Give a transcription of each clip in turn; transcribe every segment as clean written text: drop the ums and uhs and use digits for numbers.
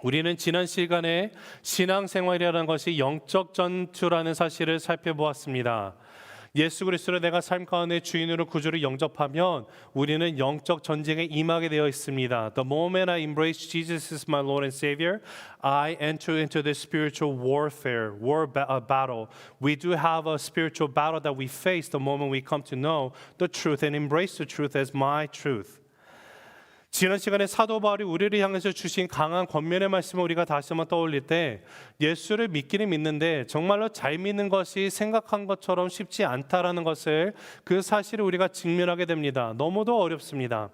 우리는 지난 시간에 신앙생활이라는 것이 영적 전투라는 사실을 살펴보았습니다. 예수 그리스도를 내가 삶 가운데 주인으로 구주를 영접하면 우리는 영적 전쟁에 임하게 되어 있습니다. The moment I embrace Jesus as my Lord and Savior, I enter into the spiritual warfare, battle. We do have a spiritual battle that we face the moment we come to know the truth and embrace the truth as my truth. 지난 시간에 사도 바울이 우리를 향해서 주신 강한 권면의 말씀을 우리가 다시 한번 떠올릴 때 예수를 믿기는 믿는데 정말로 잘 믿는 것이 생각한 것처럼 쉽지 않다라는 것을 그 사실을 우리가 직면하게 됩니다. 너무도 어렵습니다.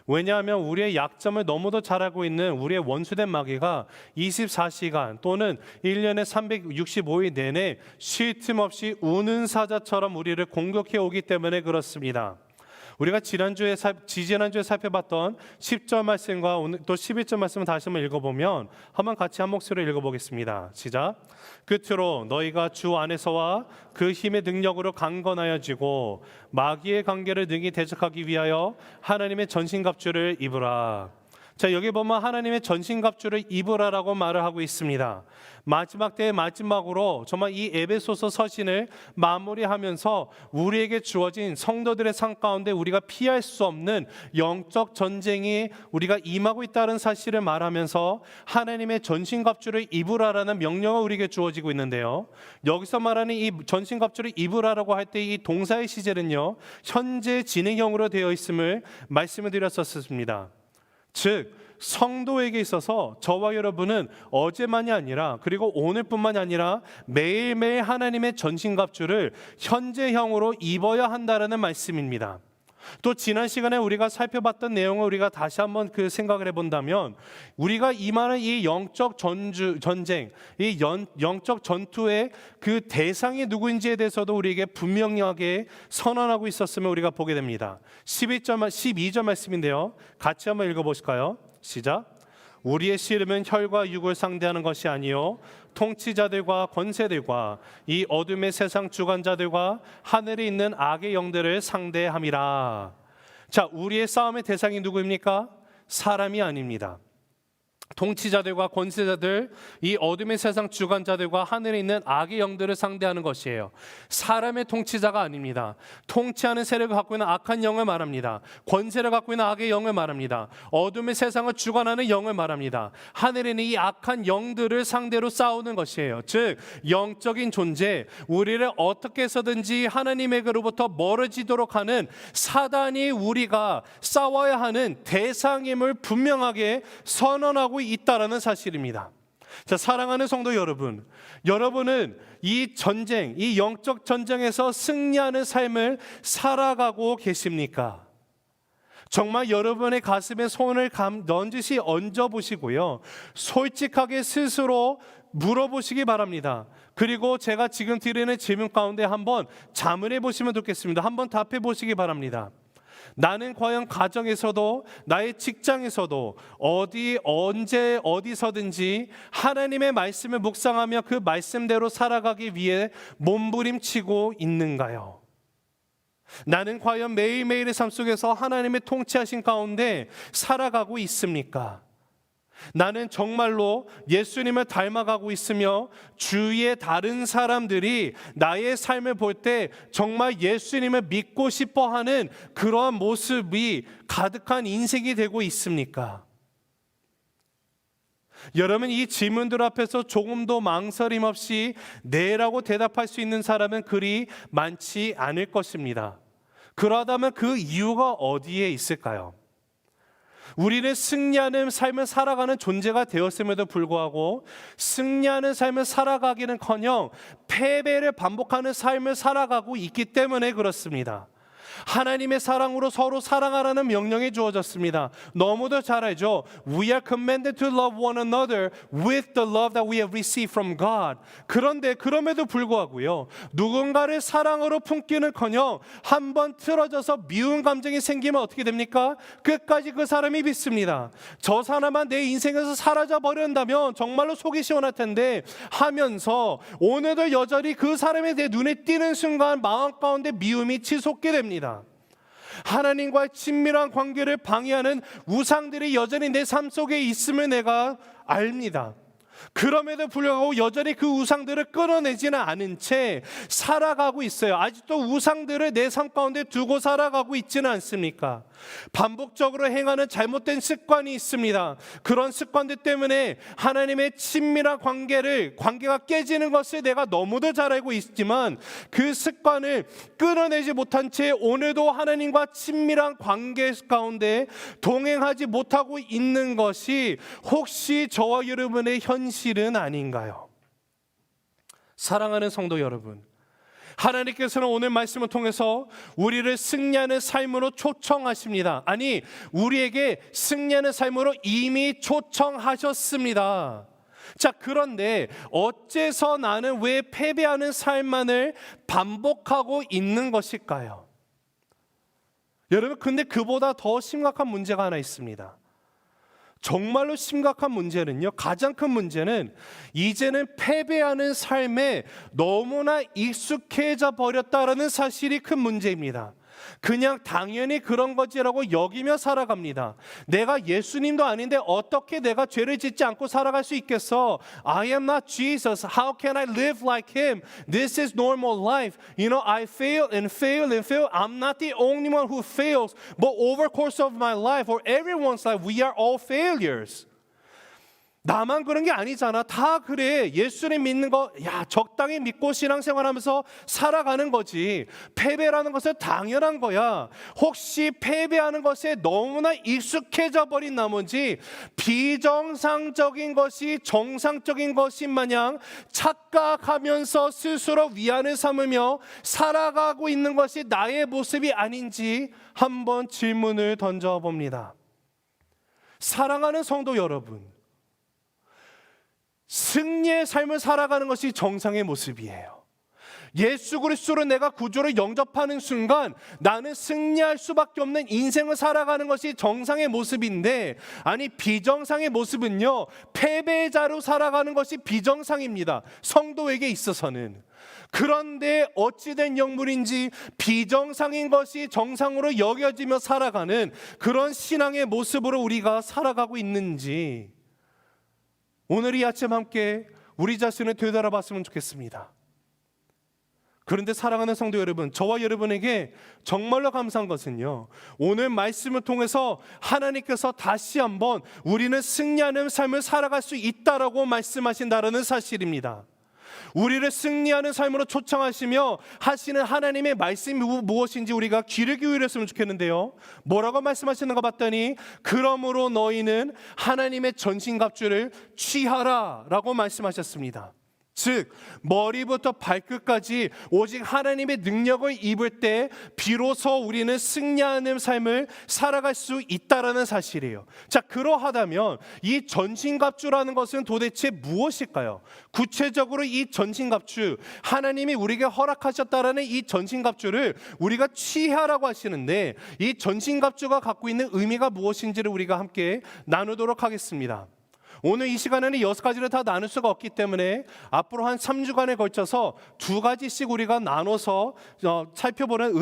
왜냐하면 우리의 약점을 너무도 잘 알고 있는 우리의 원수된 마귀가 24시간 또는 1년에 365일 내내 쉴 틈 없이 우는 사자처럼 우리를 공격해 오기 때문에 그렇습니다. 우리가 지지난주에 살펴봤던 10절 말씀과 오늘 또 11절 말씀을 다시 한번 읽어보면 한번 같이 한 목소리로 읽어보겠습니다. 시작. 끝으로 너희가 주 안에서와 그 힘의 능력으로 강건하여지고 마귀의 관계를 능히 대적하기 위하여 하나님의 전신갑주를 입으라. 자, 여기 보면 하나님의 전신갑주를 입으라라고 말을 하고 있습니다. 마지막 때의 마지막으로 정말 이 에베소서 서신을 마무리하면서 우리에게 주어진 성도들의 삶 가운데 우리가 피할 수 없는 영적 전쟁이 우리가 임하고 있다는 사실을 말하면서 하나님의 전신갑주를 입으라라는 명령을 우리에게 주어지고 있는데요. 여기서 말하는 이 전신갑주를 입으라라고 할 때 이 동사의 시제는요, 현재 진행형으로 되어 있음을 말씀을 드렸었습니다. 즉 성도에게 있어서 저와 여러분은 어제만이 아니라 그리고 오늘뿐만이 아니라 매일매일 하나님의 전신갑주를 현재형으로 입어야 한다는 말씀입니다. 또 지난 시간에 우리가 살펴봤던 내용을 우리가 다시 한번 그 생각을 해본다면 우리가 임하는 이 영적 전쟁, 이 영적 전투의 그 대상이 누구인지에 대해서도 우리에게 분명하게 선언하고 있었음을 우리가 보게 됩니다. 12절 말씀인데요, 같이 한번 읽어보실까요? 시작. 우리의 씨름은 혈과 육을 상대하는 것이 아니요 통치자들과 권세들과 이 어둠의 세상 주관자들과 하늘에 있는 악의 영들을 상대함이라. 자, 우리의 싸움의 대상이 누구입니까? 사람이 아닙니다. 통치자들과 권세자들, 이 어둠의 세상 주관자들과 하늘에 있는 악의 영들을 상대하는 것이에요. 사람의 통치자가 아닙니다. 통치하는 세력을 갖고 있는 악한 영을 말합니다. 권세를 갖고 있는 악의 영을 말합니다. 어둠의 세상을 주관하는 영을 말합니다. 하늘에 있는 이 악한 영들을 상대로 싸우는 것이에요. 즉 영적인 존재, 우리를 어떻게 해서든지 하나님에게로부터 멀어지도록 하는 사단이 우리가 싸워야 하는 대상임을 분명하게 선언하고 있다라는 사실입니다. 자, 사랑하는 성도 여러분, 여러분은 이 전쟁, 이 영적 전쟁에서 승리하는 삶을 살아가고 계십니까? 정말 여러분의 가슴에 손을 넌지시 얹어보시고요, 솔직하게 스스로 물어보시기 바랍니다. 그리고 제가 지금 드리는 질문 가운데 한번 자문해 보시면 좋겠습니다. 한번 답해 보시기 바랍니다. 나는 과연 가정에서도 나의 직장에서도 어디 언제 어디서든지 하나님의 말씀을 묵상하며 그 말씀대로 살아가기 위해 몸부림치고 있는가요? 나는 과연 매일매일의 삶 속에서 하나님의 통치하신 가운데 살아가고 있습니까? 나는 정말로 예수님을 닮아가고 있으며 주위의 다른 사람들이 나의 삶을 볼 때 정말 예수님을 믿고 싶어하는 그러한 모습이 가득한 인생이 되고 있습니까? 여러분, 이 질문들 앞에서 조금도 망설임 없이 네라고 대답할 수 있는 사람은 그리 많지 않을 것입니다. 그러하다면 그 이유가 어디에 있을까요? 우리는 승리하는 삶을 살아가는 존재가 되었음에도 불구하고 승리하는 삶을 살아가기는커녕 패배를 반복하는 삶을 살아가고 있기 때문에 그렇습니다. 하나님의 사랑으로 서로 사랑하라는 명령이 주어졌습니다. 너무도 잘 알죠. We are commanded to love one another with the love that we have received from God. 그런데 그럼에도 불구하고요, 누군가를 사랑으로 품기는커녕 한번 틀어져서 미운 감정이 생기면 어떻게 됩니까? 끝까지 그 사람이 믿습니다. 저 사람만 내 인생에서 사라져 버린다면 정말로 속이 시원할 텐데 하면서 오늘도 여전히 그 사람이 내 눈에 띄는 순간 마음 가운데 미움이 치솟게 됩니다. 하나님과의 친밀한 관계를 방해하는 우상들이 여전히 내 삶 속에 있음을 내가 압니다. 그럼에도 불구하고 여전히 그 우상들을 끊어내지는 않은 채 살아가고 있어요. 아직도 우상들을 내 삶 가운데 두고 살아가고 있지는 않습니까? 반복적으로 행하는 잘못된 습관이 있습니다. 그런 습관들 때문에 하나님의 친밀한 관계가 깨지는 것을 내가 너무도 잘 알고 있지만 그 습관을 끊어내지 못한 채 오늘도 하나님과 친밀한 관계 가운데 동행하지 못하고 있는 것이 혹시 저와 여러분의 현실은 아닌가요? 사랑하는 성도 여러분, 하나님께서는 오늘 말씀을 통해서 우리를 승리하는 삶으로 초청하십니다. 아니, 우리에게 승리하는 삶으로 이미 초청하셨습니다. 자, 그런데 어째서 나는 왜 패배하는 삶만을 반복하고 있는 것일까요? 여러분, 근데 그보다 더 심각한 문제가 하나 있습니다. 정말로 심각한 문제는요, 가장 큰 문제는 이제는 패배하는 삶에 너무나 익숙해져 버렸다라는 사실이 큰 문제입니다. 그냥 당연히 그런 거지라고 여기며 살아갑니다. 내가 예수님도 아닌데 어떻게 내가 죄를 짓지 않고 살아갈 수 있겠어? I am not Jesus. How can I live like him? This is normal life. You know, I fail and fail and fail. I'm not the only one who fails. But over the course of my life or everyone's life, we are all failures. 나만 그런 게 아니잖아. 다 그래. 예수님 믿는 거, 적당히 믿고 신앙생활하면서 살아가는 거지. 패배라는 것은 당연한 거야. 혹시 패배하는 것에 너무나 익숙해져 버린 나머지 비정상적인 것이 정상적인 것인 마냥 착각하면서 스스로 위안을 삼으며 살아가고 있는 것이 나의 모습이 아닌지 한번 질문을 던져봅니다. 사랑하는 성도 여러분, 승리의 삶을 살아가는 것이 정상의 모습이에요. 예수 그리스도로 내가 구주를 영접하는 순간 나는 승리할 수밖에 없는 인생을 살아가는 것이 정상의 모습인데, 아니, 비정상의 모습은요, 패배자로 살아가는 것이 비정상입니다. 성도에게 있어서는. 그런데 어찌된 영물인지 비정상인 것이 정상으로 여겨지며 살아가는 그런 신앙의 모습으로 우리가 살아가고 있는지 오늘 이 아침 함께 우리 자신을 되돌아봤으면 좋겠습니다. 그런데 사랑하는 성도 여러분, 저와 여러분에게 정말로 감사한 것은요, 오늘 말씀을 통해서 하나님께서 다시 한번 우리는 승리하는 삶을 살아갈 수 있다라고 말씀하신다라는 사실입니다. 우리를 승리하는 삶으로 초청하시며 하시는 하나님의 말씀이 무엇인지 우리가 귀를 기울였으면 좋겠는데요, 뭐라고 말씀하시는가 봤더니 그러므로 너희는 하나님의 전신갑주를 취하라 라고 말씀하셨습니다. 즉 머리부터 발끝까지 오직 하나님의 능력을 입을 때 비로소 우리는 승리하는 삶을 살아갈 수 있다라는 사실이에요. 자, 그러하다면 이 전신갑주라는 것은 도대체 무엇일까요? 구체적으로 이 전신갑주, 하나님이 우리에게 허락하셨다라는 이 전신갑주를 우리가 취하라고 하시는데, 이 전신갑주가 갖고 있는 의미가 무엇인지를 우리가 함께 나누도록 하겠습니다. 오늘 이 시간에는 6가지를 다 나눌 수가 없기 때문에 앞으로 한 3주간에 걸쳐서 2가지씩 우리가 나눠서 살펴보는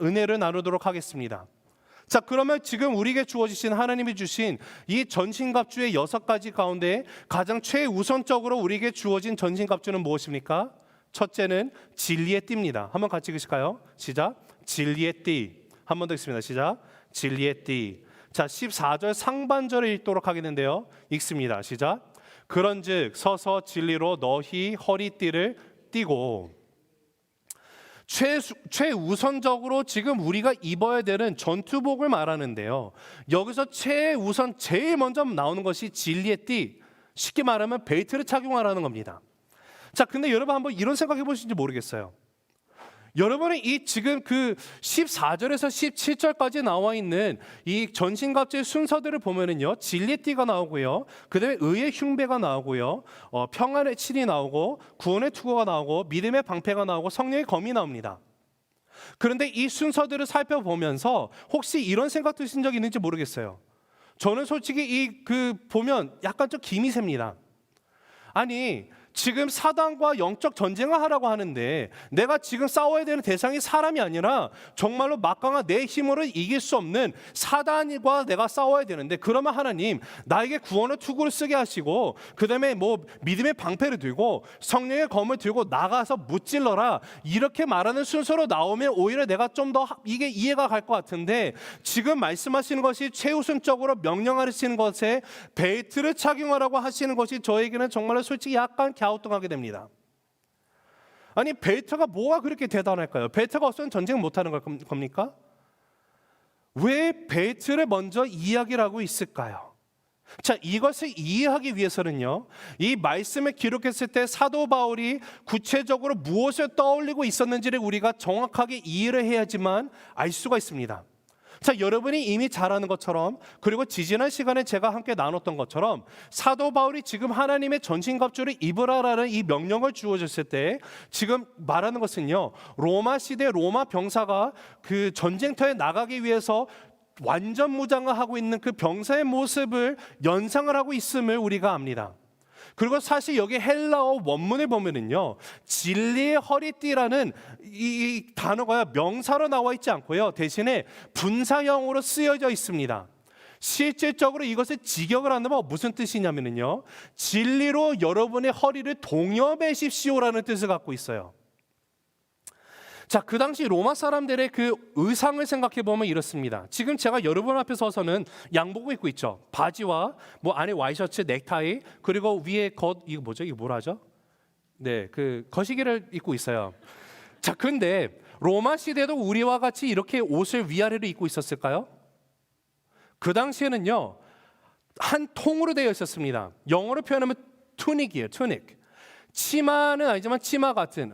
은혜를 나누도록 하겠습니다. 자, 그러면 지금 우리에게 주어지신 하나님이 주신 이 전신갑주의 6가지 가운데 가장 최우선적으로 우리에게 주어진 전신갑주는 무엇입니까? 첫째는 진리의 띠입니다. 한번 같이 읽으실까요? 시작. 진리의 띠. 한 번 더 읽습니다. 시작. 진리의 띠. 자, 14절 상반절을 읽도록 하겠는데요, 읽습니다. 시작. 그런즉 서서 진리로 너희 허리띠를 띠고. 최우선적으로 지금 우리가 입어야 되는 전투복을 말하는데요, 여기서 최우선 제일 먼저 나오는 것이 진리의 띠, 쉽게 말하면 벨트를 착용하라는 겁니다. 자, 근데 여러분 한번 이런 생각해 보시는지 모르겠어요. 여러분은 이 지금 그 14절에서 17절까지 나와 있는 이 전신갑주의 순서들을 보면은요, 진리의 띠가 나오고요, 그 다음에 의의 흉배가 나오고요, 평안의 칠이 나오고, 구원의 투구가 나오고, 믿음의 방패가 나오고, 성령의 검이 나옵니다. 그런데 이 순서들을 살펴보면서 혹시 이런 생각 드신 적 있는지 모르겠어요. 저는 솔직히 보면 약간 좀 김이 셉니다. 아니, 지금 사단과 영적 전쟁을 하라고 하는데 내가 지금 싸워야 되는 대상이 사람이 아니라 정말로 막강한 내 힘으로 이길 수 없는 사단과 내가 싸워야 되는데, 그러면 하나님 나에게 구원의 투구를 쓰게 하시고 그 다음에 뭐 믿음의 방패를 들고 성령의 검을 들고 나가서 무찔러라, 이렇게 말하는 순서로 나오면 오히려 내가 좀 더 이게 이해가 갈 것 같은데, 지금 말씀하시는 것이 최우선적으로 명령하시는 것에 벨트를 착용하라고 하시는 것이 저에게는 정말로 솔직히 약간 갸우뚱하게 됩니다. 아니, 벨트가 뭐가 그렇게 대단할까요? 벨트가 없으면 전쟁 못하는 겁니까? 왜 벨트를 먼저 이야기를 하고 있을까요? 자, 이것을 이해하기 위해서는요, 이 말씀을 기록했을 때 사도 바울이 구체적으로 무엇을 떠올리고 있었는지를 우리가 정확하게 이해를 해야지만 알 수가 있습니다. 자, 여러분이 이미 잘 아는 것처럼, 그리고 지지난 시간에 제가 함께 나눴던 것처럼, 사도 바울이 지금 하나님의 전신갑주를 입으라라는 이 명령을 주어졌을 때 지금 말하는 것은요, 로마 시대 로마 병사가 그 전쟁터에 나가기 위해서 완전 무장을 하고 있는 그 병사의 모습을 연상을 하고 있음을 우리가 압니다. 그리고 사실 여기 헬라어 원문을 보면은요, 진리의 허리띠라는 이 단어가 명사로 나와 있지 않고요, 대신에 분사형으로 쓰여져 있습니다. 실질적으로 이것을 직역을 한다면 무슨 뜻이냐면요, 진리로 여러분의 허리를 동여매십시오라는 뜻을 갖고 있어요. 자, 그 당시 로마 사람들의 그 의상을 생각해 보면 이렇습니다. 지금 제가 여러분 앞에 서서는 양복을 입고 있죠. 바지와 뭐 안에 와이셔츠, 넥타이, 그리고 위에 겉, 이거 뭐죠? 이거 뭐라 하죠? 네, 그 거시기를 입고 있어요. 자, 근데 로마 시대도 우리와 같이 이렇게 옷을 위아래로 입고 있었을까요? 그 당시에는요, 한 통으로 되어 있었습니다. 영어로 표현하면 투닉이에요, 투닉. 치마는 아니지만 치마 같은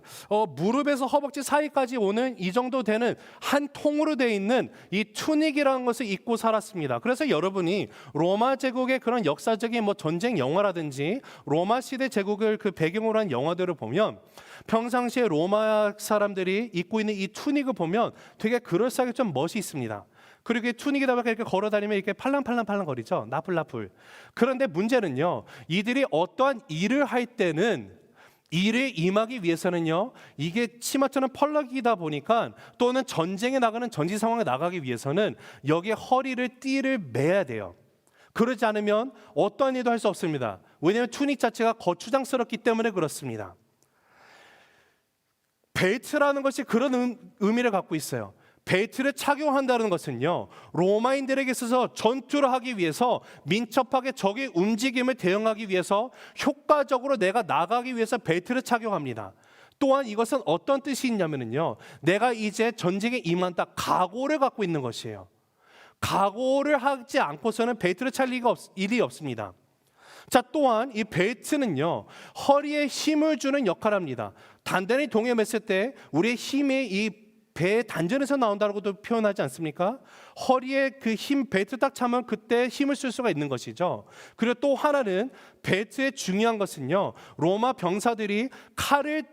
무릎에서 허벅지 사이까지 오는 이 정도 되는 한 통으로 되어 있는 이 투닉이라는 것을 입고 살았습니다. 그래서 여러분이 로마 제국의 그런 역사적인 뭐 전쟁 영화라든지 로마 시대 제국을 그 배경으로 한 영화들을 보면 평상시에 로마 사람들이 입고 있는 이 투닉을 보면 되게 그럴싸하게 좀 멋이 있습니다. 그리고 이 투닉에다 이렇게 걸어 다니면 이렇게 팔랑팔랑 거리죠. 나풀나풀. 그런데 문제는요, 이들이 어떠한 일을 할 때는 일에 임하기 위해서는요, 이게 치마처럼 펄럭이다 보니까, 또는 전쟁에 나가는 전지 상황에 나가기 위해서는 여기에 허리를 띠를 매야 돼요. 그러지 않으면 어떠한 일도 할 수 없습니다. 왜냐하면 투닉 자체가 거추장스럽기 때문에 그렇습니다. 벨트라는 것이 그런 의미를 갖고 있어요. 벨트를 착용한다는 것은요, 로마인들에게 있어서 전투를 하기 위해서 민첩하게 적의 움직임을 대응하기 위해서 효과적으로 내가 나가기 위해서 벨트를 착용합니다. 또한 이것은 어떤 뜻이 있냐면요, 내가 이제 전쟁에 임한다, 각오를 갖고 있는 것이에요. 각오를 하지 않고서는 벨트를 찰 일이 없습니다. 자, 또한 이 벨트는요, 허리에 힘을 주는 역할을 합니다. 단단히 동여맸을 때 우리의 힘이 이 배의 단전에서 나온다고도 표현하지 않습니까? 허리에 그 힘, 벨트 딱 차면 그때 힘을 쓸 수가 있는 것이죠. 그리고 또 하나는 벨트의 중요한 것은요, 로마 병사들이 칼을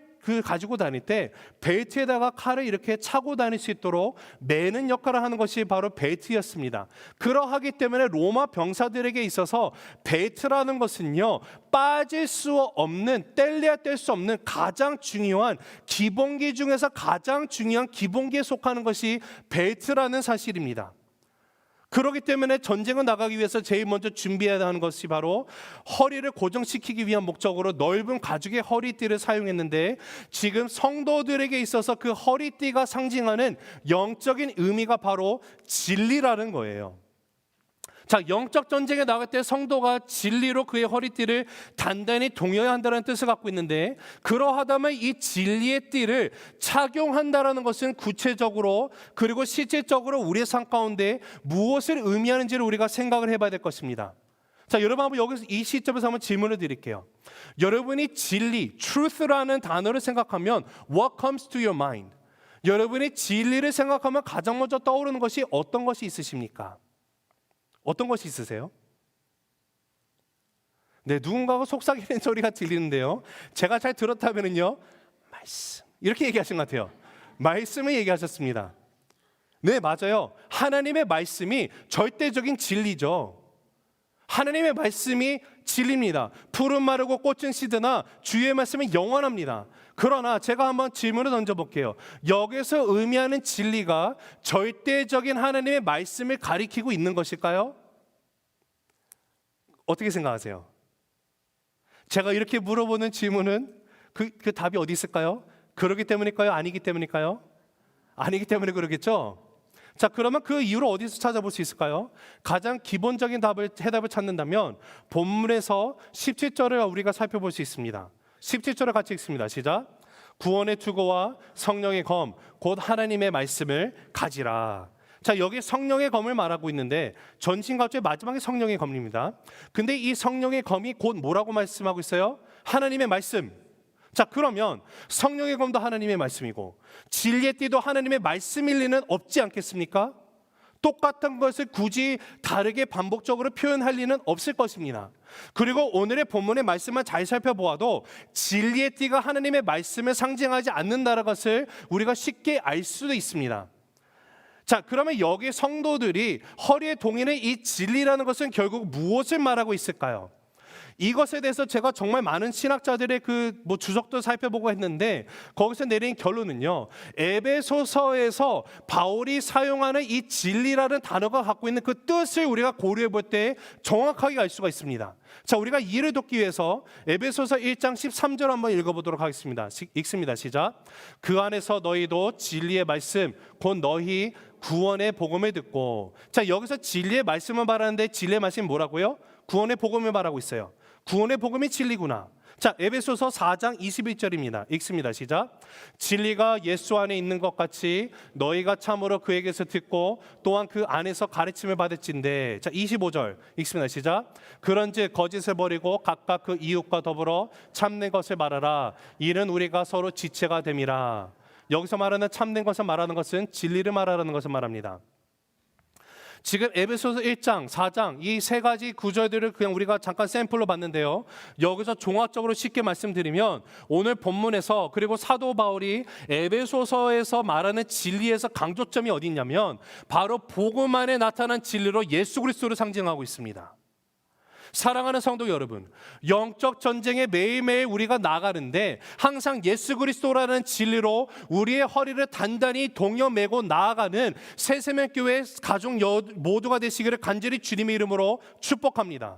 가지고 다닐 때 벨트에다가 칼을 이렇게 차고 다닐 수 있도록 매는 역할을 하는 것이 바로 벨트였습니다. 그러하기 때문에 로마 병사들에게 있어서 벨트라는 것은요, 빠질 수 없는, 뗄래야 뗄 수 없는 가장 중요한 기본기 중에서 가장 중요한 기본기에 속하는 것이 벨트라는 사실입니다. 그렇기 때문에 전쟁을 나가기 위해서 제일 먼저 준비해야 하는 것이 바로 허리를 고정시키기 위한 목적으로 넓은 가죽의 허리띠를 사용했는데, 지금 성도들에게 있어서 그 허리띠가 상징하는 영적인 의미가 바로 진리라는 거예요. 자, 영적 전쟁에 나갈 때 성도가 진리로 그의 허리띠를 단단히 동여야 한다는 뜻을 갖고 있는데, 그러하다면 이 진리의 띠를 착용한다는 것은 구체적으로 그리고 실질적으로 우리의 삶 가운데 무엇을 의미하는지를 우리가 생각을 해봐야 될 것입니다. 자, 여러분 한번 여기서 이 시점에서 한번 질문을 드릴게요. 여러분이 진리, truth라는 단어를 생각하면 what comes to your mind? 여러분이 진리를 생각하면 가장 먼저 떠오르는 것이 어떤 것이 있으십니까? 어떤 것이 있으세요? 네, 누군가가 속삭이는 소리가 들리는데요, 제가 잘 들었다면요, 말씀, 이렇게 얘기하신 것 같아요. 말씀을 얘기하셨습니다. 네, 맞아요. 하나님의 말씀이 절대적인 진리죠. 하나님의 말씀이 진리입니다. 푸른 마르고 꽃은 시드나 주의 말씀은 영원합니다. 그러나 제가 한번 질문을 던져볼게요. 여기서 의미하는 진리가 절대적인 하나님의 말씀을 가리키고 있는 것일까요? 어떻게 생각하세요? 제가 이렇게 물어보는 질문은 그 답이 어디 있을까요? 그러기 때문일까요? 아니기 때문일까요? 아니기 때문에 그러겠죠? 자, 그러면 그 이유를 어디서 찾아볼 수 있을까요? 가장 기본적인 해답을 찾는다면 본문에서 17절을 우리가 살펴볼 수 있습니다. 17절을 같이 읽습니다. 시작. 구원의 투구와 성령의 검, 곧 하나님의 말씀을 가지라. 자, 여기 성령의 검을 말하고 있는데 전신갑주의 마지막에 성령의 검입니다. 근데 이 성령의 검이 곧 뭐라고 말씀하고 있어요? 하나님의 말씀. 자, 그러면 성령의 검도 하나님의 말씀이고 진리의 띠도 하나님의 말씀일 리는 없지 않겠습니까? 똑같은 것을 굳이 다르게 반복적으로 표현할 리는 없을 것입니다. 그리고 오늘의 본문의 말씀만 잘 살펴보아도 진리의 띠가 하나님의 말씀을 상징하지 않는다는 것을 우리가 쉽게 알 수도 있습니다. 자, 그러면 여기 성도들이 허리에 동이는 이 진리라는 것은 결국 무엇을 말하고 있을까요? 이것에 대해서 제가 정말 많은 신학자들의 주석도 살펴보고 했는데 거기서 내린 결론은요, 에베소서에서 바울이 사용하는 이 진리라는 단어가 갖고 있는 그 뜻을 우리가 고려해 볼 때 정확하게 알 수가 있습니다. 자, 우리가 이해를 돕기 위해서 에베소서 1장 13절 한번 읽어보도록 하겠습니다. 읽습니다. 시작. 그 안에서 너희도 진리의 말씀 곧 너희 구원의 복음을 듣고. 자, 여기서 진리의 말씀을 말하는데 진리의 말씀이 뭐라고요? 구원의 복음을 말하고 있어요. 구원의 복음이 진리구나. 자, 에베소서 4장 21절입니다. 읽습니다. 시작. 진리가 예수 안에 있는 것 같이 너희가 참으로 그에게서 듣고 또한 그 안에서 가르침을 받을진대. 자, 25절 읽습니다. 시작. 그런즉 거짓을 버리고 각각 그 이웃과 더불어 참된 것을 말하라. 이는 우리가 서로 지체가 됨이라. 여기서 말하는 참된 것을 말하는 것은 진리를 말하라는 것을 말합니다. 지금 에베소서 1장, 4장 이 세 가지 구절들을 그냥 우리가 잠깐 샘플로 봤는데요. 여기서 종합적으로 쉽게 말씀드리면 오늘 본문에서 그리고 사도 바울이 에베소서에서 말하는 진리에서 강조점이 어디 있냐면 바로 복음 안에 나타난 진리로 예수 그리스도를 상징하고 있습니다. 사랑하는 성도 여러분, 영적 전쟁에 매일매일 우리가 나가는데 항상 예수 그리스도라는 진리로 우리의 허리를 단단히 동여매고 나아가는 새세명교회 가족 모두가 되시기를 간절히 주님의 이름으로 축복합니다.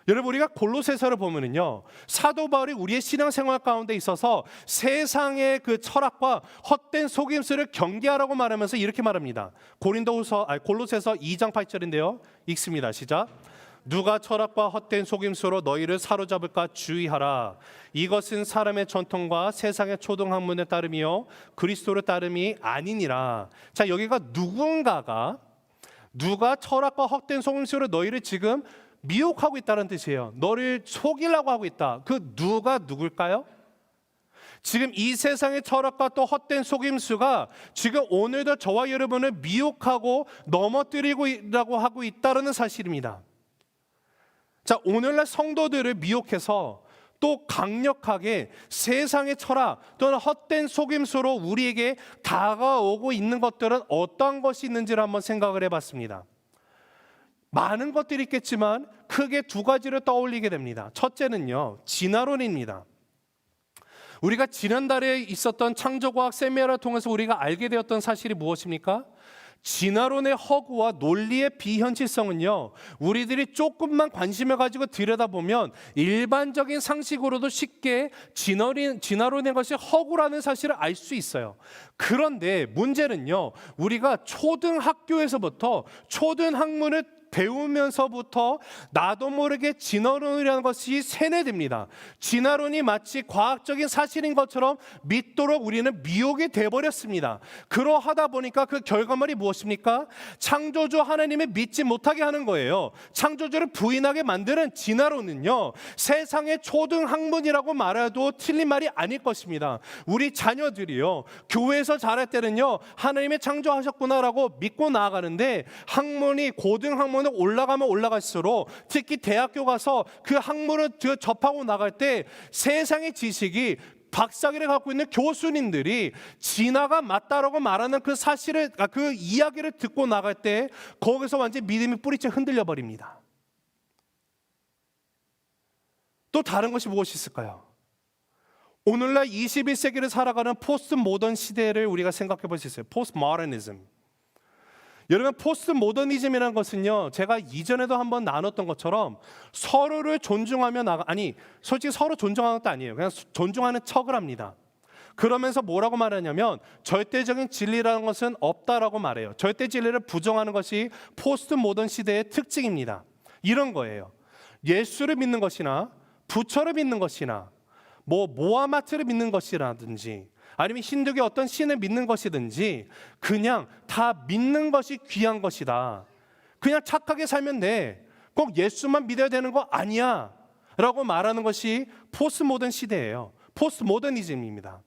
여러분, 우리가 골로새서를 보면은요, 사도 바울이 우리의 신앙생활 가운데 있어서 세상의 그 철학과 헛된 속임수를 경계하라고 말하면서 이렇게 말합니다. 골로새서 2장 8절인데요, 읽습니다. 시작. 누가 철학과 헛된 속임수로 너희를 사로잡을까 주의하라. 이것은 사람의 전통과 세상의 초등학문에 따름이요 그리스도를 따름이 아니니라. 자, 여기가 누가 철학과 헛된 속임수로 너희를 지금 미혹하고 있다는 뜻이에요. 너를 속이려고 하고 있다. 그 누가 누굴까요? 지금 이 세상의 철학과 또 헛된 속임수가 지금 오늘도 저와 여러분을 미혹하고 넘어뜨리고 하고 있다는 사실입니다. 자, 오늘날 성도들을 미혹해서 또 강력하게 세상의 철학 또는 헛된 속임수로 우리에게 다가오고 있는 것들은 어떠한 것이 있는지를 한번 생각을 해봤습니다. 많은 것들이 있겠지만 크게 두 가지를 떠올리게 됩니다. 첫째는요, 진화론입니다. 우리가 지난달에 있었던 창조과학 세미나를 통해서 우리가 알게 되었던 사실이 무엇입니까? 진화론의 허구와 논리의 비현실성은요, 우리들이 조금만 관심을 가지고 들여다보면 일반적인 상식으로도 쉽게 진화론의 것이 허구라는 사실을 알 수 있어요. 그런데 문제는요, 우리가 초등학교에서부터 초등학문을 배우면서부터 나도 모르게 진화론이라는 것이 세뇌됩니다. 진화론이 마치 과학적인 사실인 것처럼 믿도록 우리는 미혹이 돼버렸습니다. 그러하다 보니까 그 결과물이 무엇입니까? 창조주 하나님을 믿지 못하게 하는 거예요. 창조주를 부인하게 만드는 진화론은요, 세상의 초등학문이라고 말해도 틀린 말이 아닐 것입니다. 우리 자녀들이요, 교회에서 자랄 때는요, 하나님이 창조하셨구나라고 믿고 나아가는데 학문이 고등학문 올라가면 올라갈수록 특히 대학교 가서 그 학문을 접하고 나갈 때 세상의 지식이 박사학위를 갖고 있는 교수님들이 진화가 맞다라고 말하는 그 사실을 그 이야기를 듣고 나갈 때 거기서 완전히 믿음이 뿌리째 흔들려 버립니다. 또 다른 것이 무엇이 있을까요? 오늘날 21세기를 살아가는 포스트 모던 시대를 우리가 생각해 볼 수 있어요. 포스트 모더니즘. 여러분, 포스트 모더니즘이라는 것은요, 제가 이전에도 한번 나눴던 것처럼 서로를 존중하며 솔직히 서로 존중하는 것도 아니에요. 그냥 존중하는 척을 합니다. 그러면서 뭐라고 말하냐면 절대적인 진리라는 것은 없다라고 말해요. 절대 진리를 부정하는 것이 포스트 모던 시대의 특징입니다. 이런 거예요. 예수를 믿는 것이나 부처를 믿는 것이나 모하마트를 믿는 것이라든지 아니면 힌두교의 어떤 신을 믿는 것이든지 그냥 다 믿는 것이 귀한 것이다. 그냥 착하게 살면 돼. 꼭 예수만 믿어야 되는 거 아니야 라고 말하는 것이 포스트 모던 시대예요. 포스트 모더니즘입니다.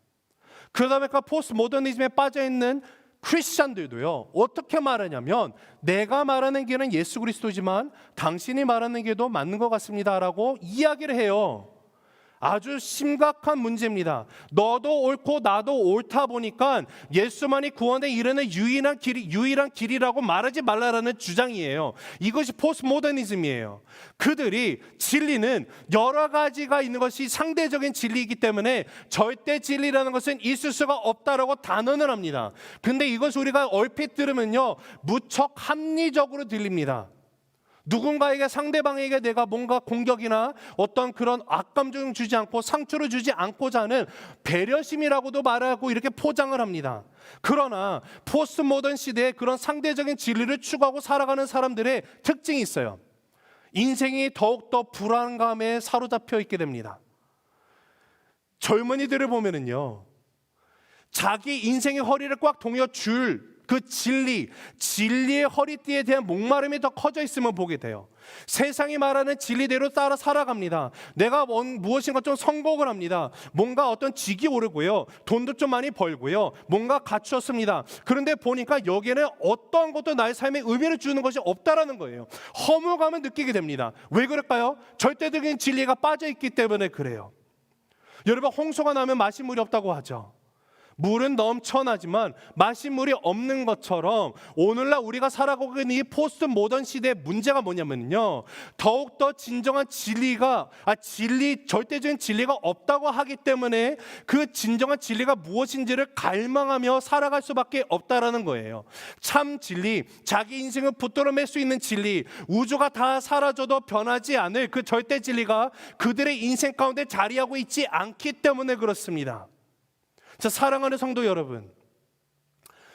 그러다 보니까 포스트 모더니즘에 빠져있는 크리스찬들도요, 어떻게 말하냐면 내가 말하는 길은 예수 그리스도지만 당신이 말하는 길도 맞는 것 같습니다 라고 이야기를 해요. 아주 심각한 문제입니다. 너도 옳고 나도 옳다 보니까 예수만이 구원에 이르는 유일한 길이라고 말하지 말라라는 주장이에요. 이것이 포스트 모더니즘이에요. 그들이 진리는 여러 가지가 있는 것이 상대적인 진리이기 때문에 절대 진리라는 것은 있을 수가 없다라고 단언을 합니다. 근데 이것을 우리가 얼핏 들으면요, 무척 합리적으로 들립니다. 누군가에게, 상대방에게 내가 뭔가 공격이나 어떤 그런 악감정을 주지 않고 상처를 주지 않고자 하는 배려심이라고도 말하고 이렇게 포장을 합니다. 그러나 포스트 모던 시대에 그런 상대적인 진리를 추구하고 살아가는 사람들의 특징이 있어요. 인생이 더욱더 불안감에 사로잡혀 있게 됩니다. 젊은이들을 보면은요, 자기 인생의 허리를 꽉 동여 줄 그 진리의 허리띠에 대한 목마름이 더 커져 있으면 보게 돼요. 세상이 말하는 진리대로 따라 살아갑니다. 내가 무엇인가 좀 성공을 합니다. 뭔가 어떤 직이 오르고요, 돈도 좀 많이 벌고요, 뭔가 갖추었습니다. 그런데 보니까 여기에는 어떤 것도 나의 삶에 의미를 주는 것이 없다라는 거예요. 허무감을 느끼게 됩니다. 왜 그럴까요? 절대적인 진리가 빠져있기 때문에 그래요. 여러분, 홍수가 나면 마실 물이 없다고 하죠. 물은 넘쳐나지만 마실 물이 없는 것처럼 오늘날 우리가 살아가고 있는 이 포스트 모던 시대의 문제가 뭐냐면요, 더욱더 진정한 절대적인 진리가 없다고 하기 때문에 그 진정한 진리가 무엇인지를 갈망하며 살아갈 수밖에 없다라는 거예요. 참 진리, 자기 인생을 붙들어 맬 수 있는 진리, 우주가 다 사라져도 변하지 않을 그 절대 진리가 그들의 인생 가운데 자리하고 있지 않기 때문에 그렇습니다. 자, 사랑하는 성도 여러분,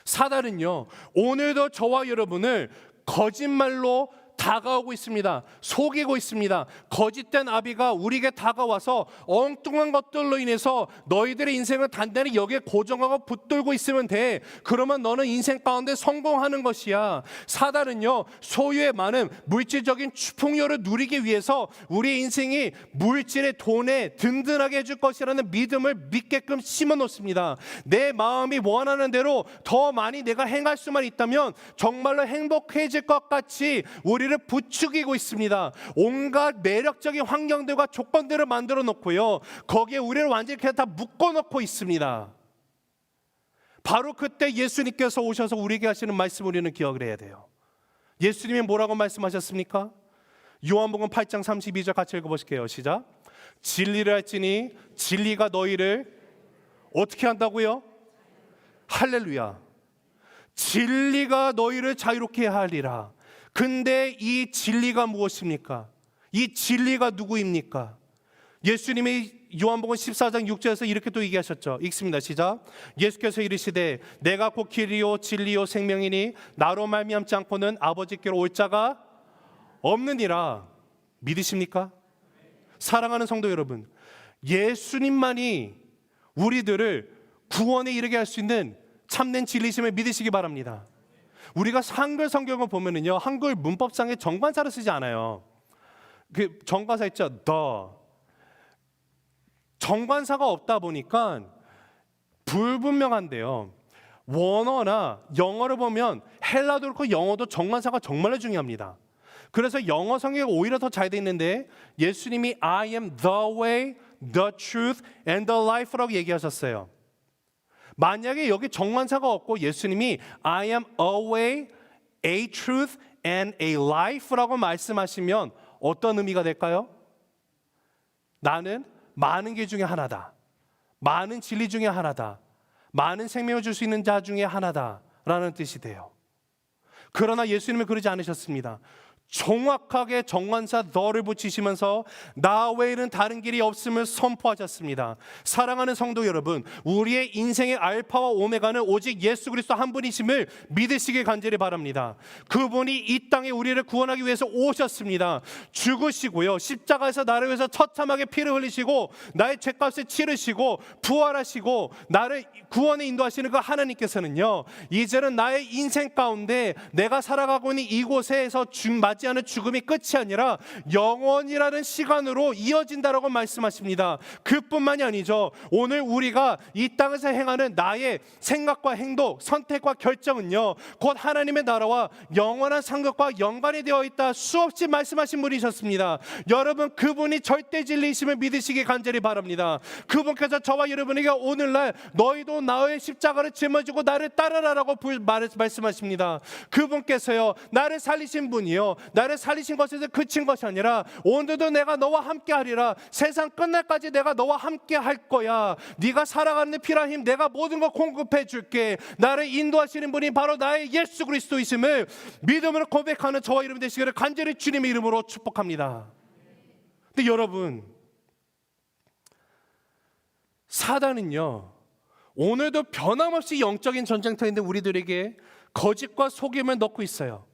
사단은요, 오늘도 저와 여러분을 거짓말로 다가오고 있습니다. 속이고 있습니다. 거짓된 아비가 우리에게 다가와서 엉뚱한 것들로 인해서 너희들의 인생을 단단히 여기에 고정하고 붙들고 있으면 돼. 그러면 너는 인생 가운데 성공하는 것이야. 사단은요, 소유의 많은 물질적인 풍요를 누리기 위해서 우리의 인생이 물질의 돈에 든든하게 해줄 것이라는 믿음을 믿게끔 심어놓습니다. 내 마음이 원하는 대로 더 많이 내가 행할 수만 있다면 정말로 행복해질 것 같이 우리를 부추기고 있습니다. 온갖 매력적인 환경들과 조건들을 만들어 놓고요, 거기에 우리를 완전히 그냥 다 묶어 놓고 있습니다. 바로 그때 예수님께서 오셔서 우리에게 하시는 말씀 우리는 기억을 해야 돼요. 예수님이 뭐라고 말씀하셨습니까? 요한복음 8장 32절 같이 읽어보실게요. 시작. 진리를 할지니 진리가 너희를 어떻게 한다고요? 할렐루야. 진리가 너희를 자유롭게 하리라. 근데 이 진리가 무엇입니까? 이 진리가 누구입니까? 예수님이 요한복음 14장 6절에서 이렇게 또 얘기하셨죠. 읽습니다. 시작. 예수께서 이르시되 내가 곧 길이요 진리요 생명이니 나로 말미암지 않고는 아버지께로 올 자가 없느니라. 믿으십니까? 사랑하는 성도 여러분, 예수님만이 우리들을 구원에 이르게 할 수 있는 참된 진리심을 믿으시기 바랍니다. 우리가 한글 성경을 보면은요, 한글 문법상에 정관사를 쓰지 않아요. 그 정관사 있죠. 정관사가 없다 보니까 불분명한데요. 원어나 영어를 보면 헬라도 그렇고 영어도 정관사가 정말로 중요합니다. 그래서 영어 성경이 오히려 더 잘 돼 있는데 예수님이 I am the way, the truth and the life라고 얘기하셨어요. 만약에 여기 정관사가 없고 예수님이 I am a way, a truth and a life라고 말씀하시면 어떤 의미가 될까요? 나는 많은 게 중에 하나다. 많은 진리 중에 하나다. 많은 생명을 줄 수 있는 자 중에 하나다라는 뜻이 돼요. 그러나 예수님은 그러지 않으셨습니다. 정확하게 정관사 너를 붙이시면서 나 외에는 다른 길이 없음을 선포하셨습니다. 사랑하는 성도 여러분, 우리의 인생의 알파와 오메가는 오직 예수 그리스도 한 분이심을 믿으시길 간절히 바랍니다. 그분이 이 땅에 우리를 구원하기 위해서 오셨습니다. 죽으시고요, 십자가에서 나를 위해서 처참하게 피를 흘리시고 나의 죄값을 치르시고 부활하시고 나를 구원에 인도하시는 그 하나님께서는요, 이제는 나의 인생 가운데 내가 살아가고 있는 이곳에서 맞지 않은 죽음이 끝이 아니라 영원이라는 시간으로 이어진다라고 말씀하십니다. 그뿐만이 아니죠. 오늘 우리가 이 땅에서 행하는 나의 생각과 행동, 선택과 결정은요, 곧 하나님의 나라와 영원한 상급과 연관이 되어 있다 수없이 말씀하신 분이셨습니다. 여러분, 그분이 절대 진리이심을 믿으시기 간절히 바랍니다. 그분께서 저와 여러분에게 오늘날 너희도 나의 십자가를 짊어지고 나를 따르라라고 말씀하십니다. 그분께서요, 나를 살리신 분이요, 나를 살리신 것에서 그친 것이 아니라 오늘도 내가 너와 함께 하리라. 세상 끝날까지 내가 너와 함께 할 거야. 네가 살아가는 데 필요한 힘 내가 모든 걸 공급해 줄게. 나를 인도하시는 분이 바로 나의 예수 그리스도이심을 믿음으로 고백하는 저와 여러분 되시기를 간절히 주님의 이름으로 축복합니다. 근데 여러분, 사단은요, 오늘도 변함없이 영적인 전쟁터인데 우리들에게 거짓과 속임을 넣고 있어요.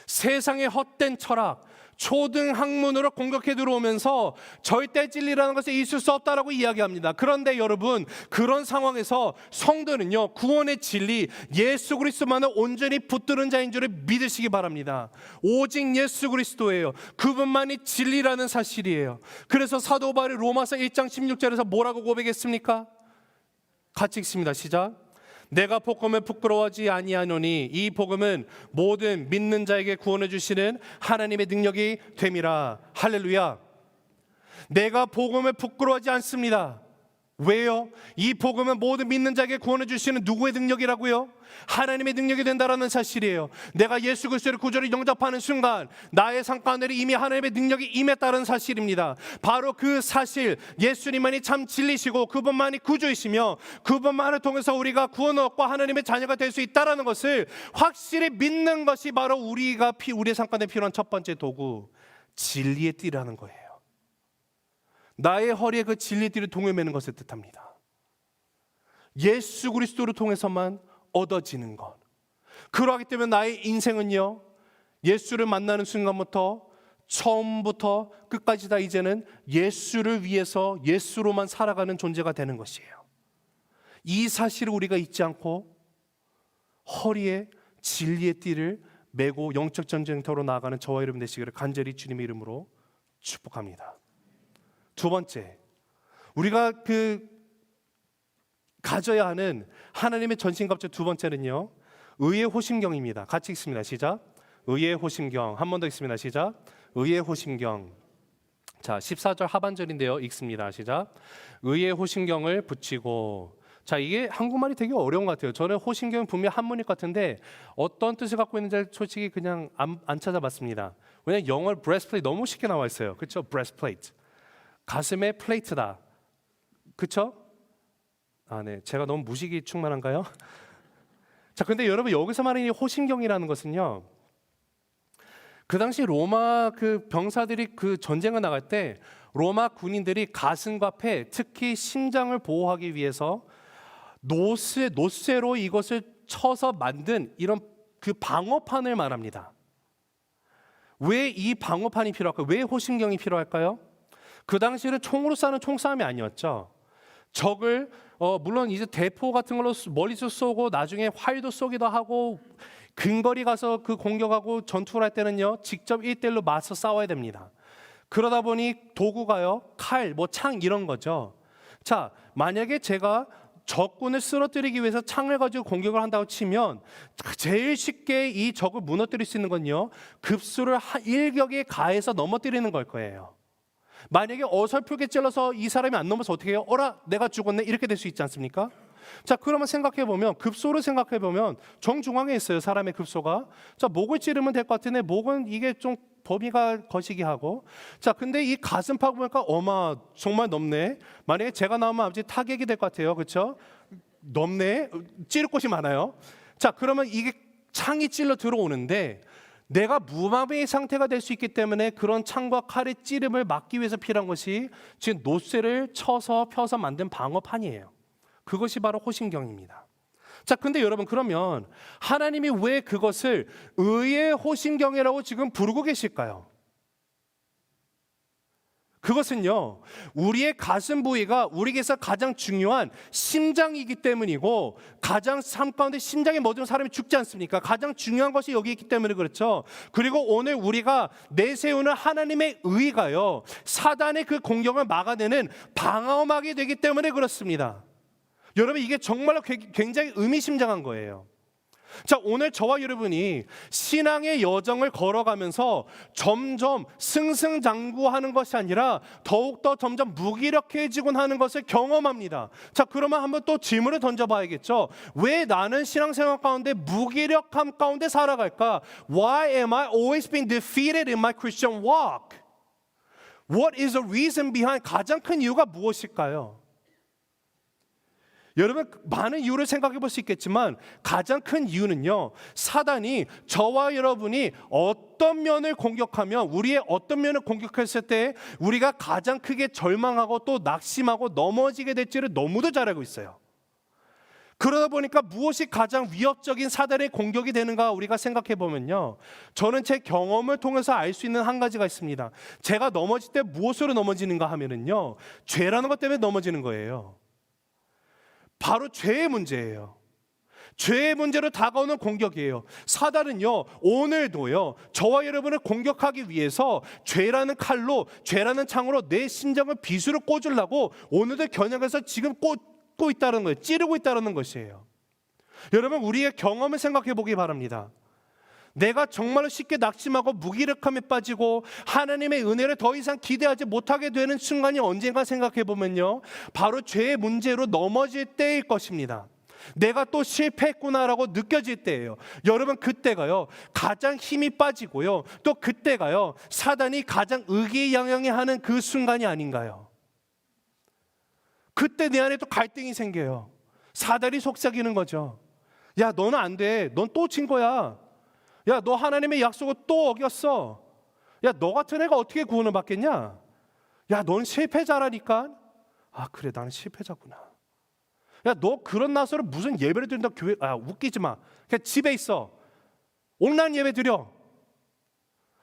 세상의 헛된 철학, 초등학문으로 공격해 들어오면서 절대 진리라는 것에 있을 수 없다라고 이야기합니다. 그런데 여러분, 그런 상황에서 성도는요, 구원의 진리 예수 그리스도만을 온전히 붙드는 자인 줄을 믿으시기 바랍니다. 오직 예수 그리스도예요. 그분만이 진리라는 사실이에요. 그래서 사도 바울이 로마서 1장 16절에서 뭐라고 고백했습니까? 같이 읽습니다. 시작. 내가 복음을 부끄러워하지 아니하노니 이 복음은 모든 믿는 자에게 구원해 주시는 하나님의 능력이 됨이라. 할렐루야. 내가 복음을 부끄러워하지 않습니다. 왜요? 이 복음은 모든 믿는 자에게 구원해 주시는 누구의 능력이라고요? 하나님의 능력이 된다라는 사실이에요. 내가 예수 그리스도의 구주를 영접하는 순간 나의 삶 가운데 이미 하나님의 능력이 임했다는 사실입니다. 바로 그 사실, 예수님만이 참 진리시고 그분만이 구주이시며 그분만을 통해서 우리가 구원을 얻고 하나님의 자녀가 될 수 있다라는 것을 확실히 믿는 것이 바로 우리의 삶 가운데 필요한 첫 번째 도구, 진리의 띠라는 거예요. 나의 허리에 그 진리의 띠를 동을 매는 것을 뜻합니다. 예수 그리스도를 통해서만 얻어지는 것. 그러하기 때문에 나의 인생은요, 예수를 만나는 순간부터 처음부터 끝까지 다 이제는 예수를 위해서 예수로만 살아가는 존재가 되는 것이에요. 이 사실을 우리가 잊지 않고 허리에 진리의 띠를 메고 영적 전쟁터로 나아가는 저와 여러분 되시기를 간절히 주님의 이름으로 축복합니다. 두 번째, 우리가 가져야 하는 하나님의 전신갑주 두 번째는요, 의의 호심경입니다. 같이 읽습니다. 시작. 의의 호심경. 한 번 더 읽습니다. 시작. 의의 호심경. 자, 14절 하반절인데요, 읽습니다. 시작. 의의 호심경을 붙이고. 자, 이게 한국말이 되게 어려운 것 같아요. 저는 호심경은 분명 한문일 것 같은데 어떤 뜻을 갖고 있는지 솔직히 그냥 안 찾아봤습니다. 왜냐하면 영어 breastplate 너무 쉽게 나와 있어요. 그렇죠? breastplate. 가슴의 플레이트다. 그렇죠? 아, 네. 제가 너무 무식이 충만한가요? 자, 근데 여러분, 여기서 말하는 이 호심경이라는 것은요, 그 당시 로마 그 병사들이 그 전쟁을 나갈 때 로마 군인들이 가슴과 폐, 특히 심장을 보호하기 위해서 노쇠로 이것을 쳐서 만든 이런 그 방어판을 말합니다. 왜 이 방어판이 필요할까요? 왜 호심경이 필요할까요? 그 당시에는 총으로 쏴는 총싸움이 아니었죠. 적을 물론 이제 대포 같은 걸로 멀리서 쏘고 나중에 활도 쏘기도 하고 근거리 가서 그 공격하고 전투를 할 때는요, 직접 1대1로 맞서 싸워야 됩니다. 그러다 보니 도구가요, 칼, 창 이런 거죠. 자, 만약에 제가 적군을 쓰러뜨리기 위해서 창을 가지고 공격을 한다고 치면 제일 쉽게 이 적을 무너뜨릴 수 있는 건요, 급수를 일격에 가해서 넘어뜨리는 걸 거예요. 만약에 어설프게 찔러서 이 사람이 안 넘어서 어떻게 해요? 어라, 내가 죽었네, 이렇게 될 수 있지 않습니까? 자, 그러면 생각해 보면 급소를 생각해 보면 정중앙에 있어요. 사람의 급소가. 자, 목을 찌르면 될 것 같은데 목은 이게 좀 범위가 거시기 하고, 자, 근데 이 가슴팍 보니까 어마 정말 넓네. 만약에 제가 나오면 아버지 타격이 될 것 같아요. 그렇죠? 넓네. 찌를 곳이 많아요. 자, 그러면 이게 창이 찔러 들어오는데 내가 무방비의 상태가 될 수 있기 때문에 그런 창과 칼의 찌름을 막기 위해서 필요한 것이 지금 노쇠를 쳐서 펴서 만든 방어판이에요. 그것이 바로 호심경입니다. 자, 근데 여러분, 그러면 하나님이 왜 그것을 의의 호심경이라고 지금 부르고 계실까요? 그것은요, 우리의 가슴 부위가 우리에게서 가장 중요한 심장이기 때문이고, 가장 삶 가운데 심장에 멎은 사람이 죽지 않습니까? 가장 중요한 것이 여기 있기 때문에 그렇죠. 그리고 오늘 우리가 내세우는 하나님의 의가요, 사단의 그 공격을 막아내는 방어막이 되기 때문에 그렇습니다. 여러분, 이게 정말로 굉장히 의미심장한 거예요. 자, 오늘 저와 여러분이 신앙의 여정을 걸어가면서 점점 승승장구하는 것이 아니라 더욱더 점점 무기력해지곤 하는 것을 경험합니다. 자, 그러면 한번 또 질문을 던져봐야겠죠. 왜 나는 신앙생활 가운데 무기력함 가운데 살아갈까? Why am I always being defeated in my Christian walk? What is the reason behind? 가장 큰 이유가 무엇일까요? 여러분, 많은 이유를 생각해 볼 수 있겠지만 가장 큰 이유는요, 사단이 저와 여러분이 어떤 면을 공격하면, 우리의 어떤 면을 공격했을 때 우리가 가장 크게 절망하고 또 낙심하고 넘어지게 될지를 너무도 잘 알고 있어요. 그러다 보니까 무엇이 가장 위협적인 사단의 공격이 되는가 우리가 생각해 보면요, 저는 제 경험을 통해서 알 수 있는 한 가지가 있습니다. 제가 넘어질 때 무엇으로 넘어지는가 하면은요, 죄라는 것 때문에 넘어지는 거예요. 바로 죄의 문제예요. 죄의 문제로 다가오는 공격이에요. 사단은요, 오늘도요, 저와 여러분을 공격하기 위해서 죄라는 칼로, 죄라는 창으로 내 심정을 비수로 꽂으려고 오늘도 겨냥해서 지금 꽂고 있다는 거예요. 찌르고 있다는 것이에요. 여러분, 우리의 경험을 생각해 보기 바랍니다. 내가 정말로 쉽게 낙심하고 무기력함에 빠지고 하나님의 은혜를 더 이상 기대하지 못하게 되는 순간이 언젠가 생각해 보면요, 바로 죄의 문제로 넘어질 때일 것입니다. 내가 또 실패했구나라고 느껴질 때예요. 여러분, 그때가요 가장 힘이 빠지고요, 또 그때가요 사단이 가장 의기양양해하는 그 순간이 아닌가요? 그때 내 안에 또 갈등이 생겨요. 사단이 속삭이는 거죠. 야, 너는 안 돼. 넌 또 진 거야. 야, 너 하나님의 약속을 또 어겼어. 야, 너 같은 애가 어떻게 구원을 받겠냐? 야, 넌 실패자라니까. 아, 그래, 나는 실패자구나. 야, 너 그런 나서로 무슨 예배를 드린다 교회, 웃기지 마. 그냥 집에 있어. 온라인 예배 드려.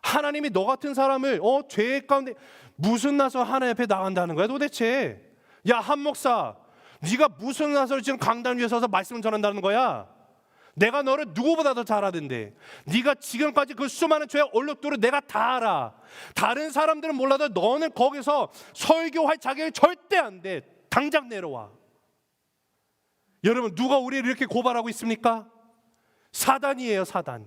하나님이 너 같은 사람을 죄 가운데 무슨 나서 하나님 앞에 나간다는 거야 도대체? 야, 한 목사, 네가 무슨 나서로 지금 강단 위에 서서 말씀을 전한다는 거야? 내가 너를 누구보다 더 잘 아는데, 네가 지금까지 그 수많은 죄의 얼룩들을 내가 다 알아. 다른 사람들은 몰라도 너는 거기서 설교할 자격이 절대 안 돼. 당장 내려와. 여러분, 누가 우리를 이렇게 고발하고 있습니까? 사단이에요, 사단.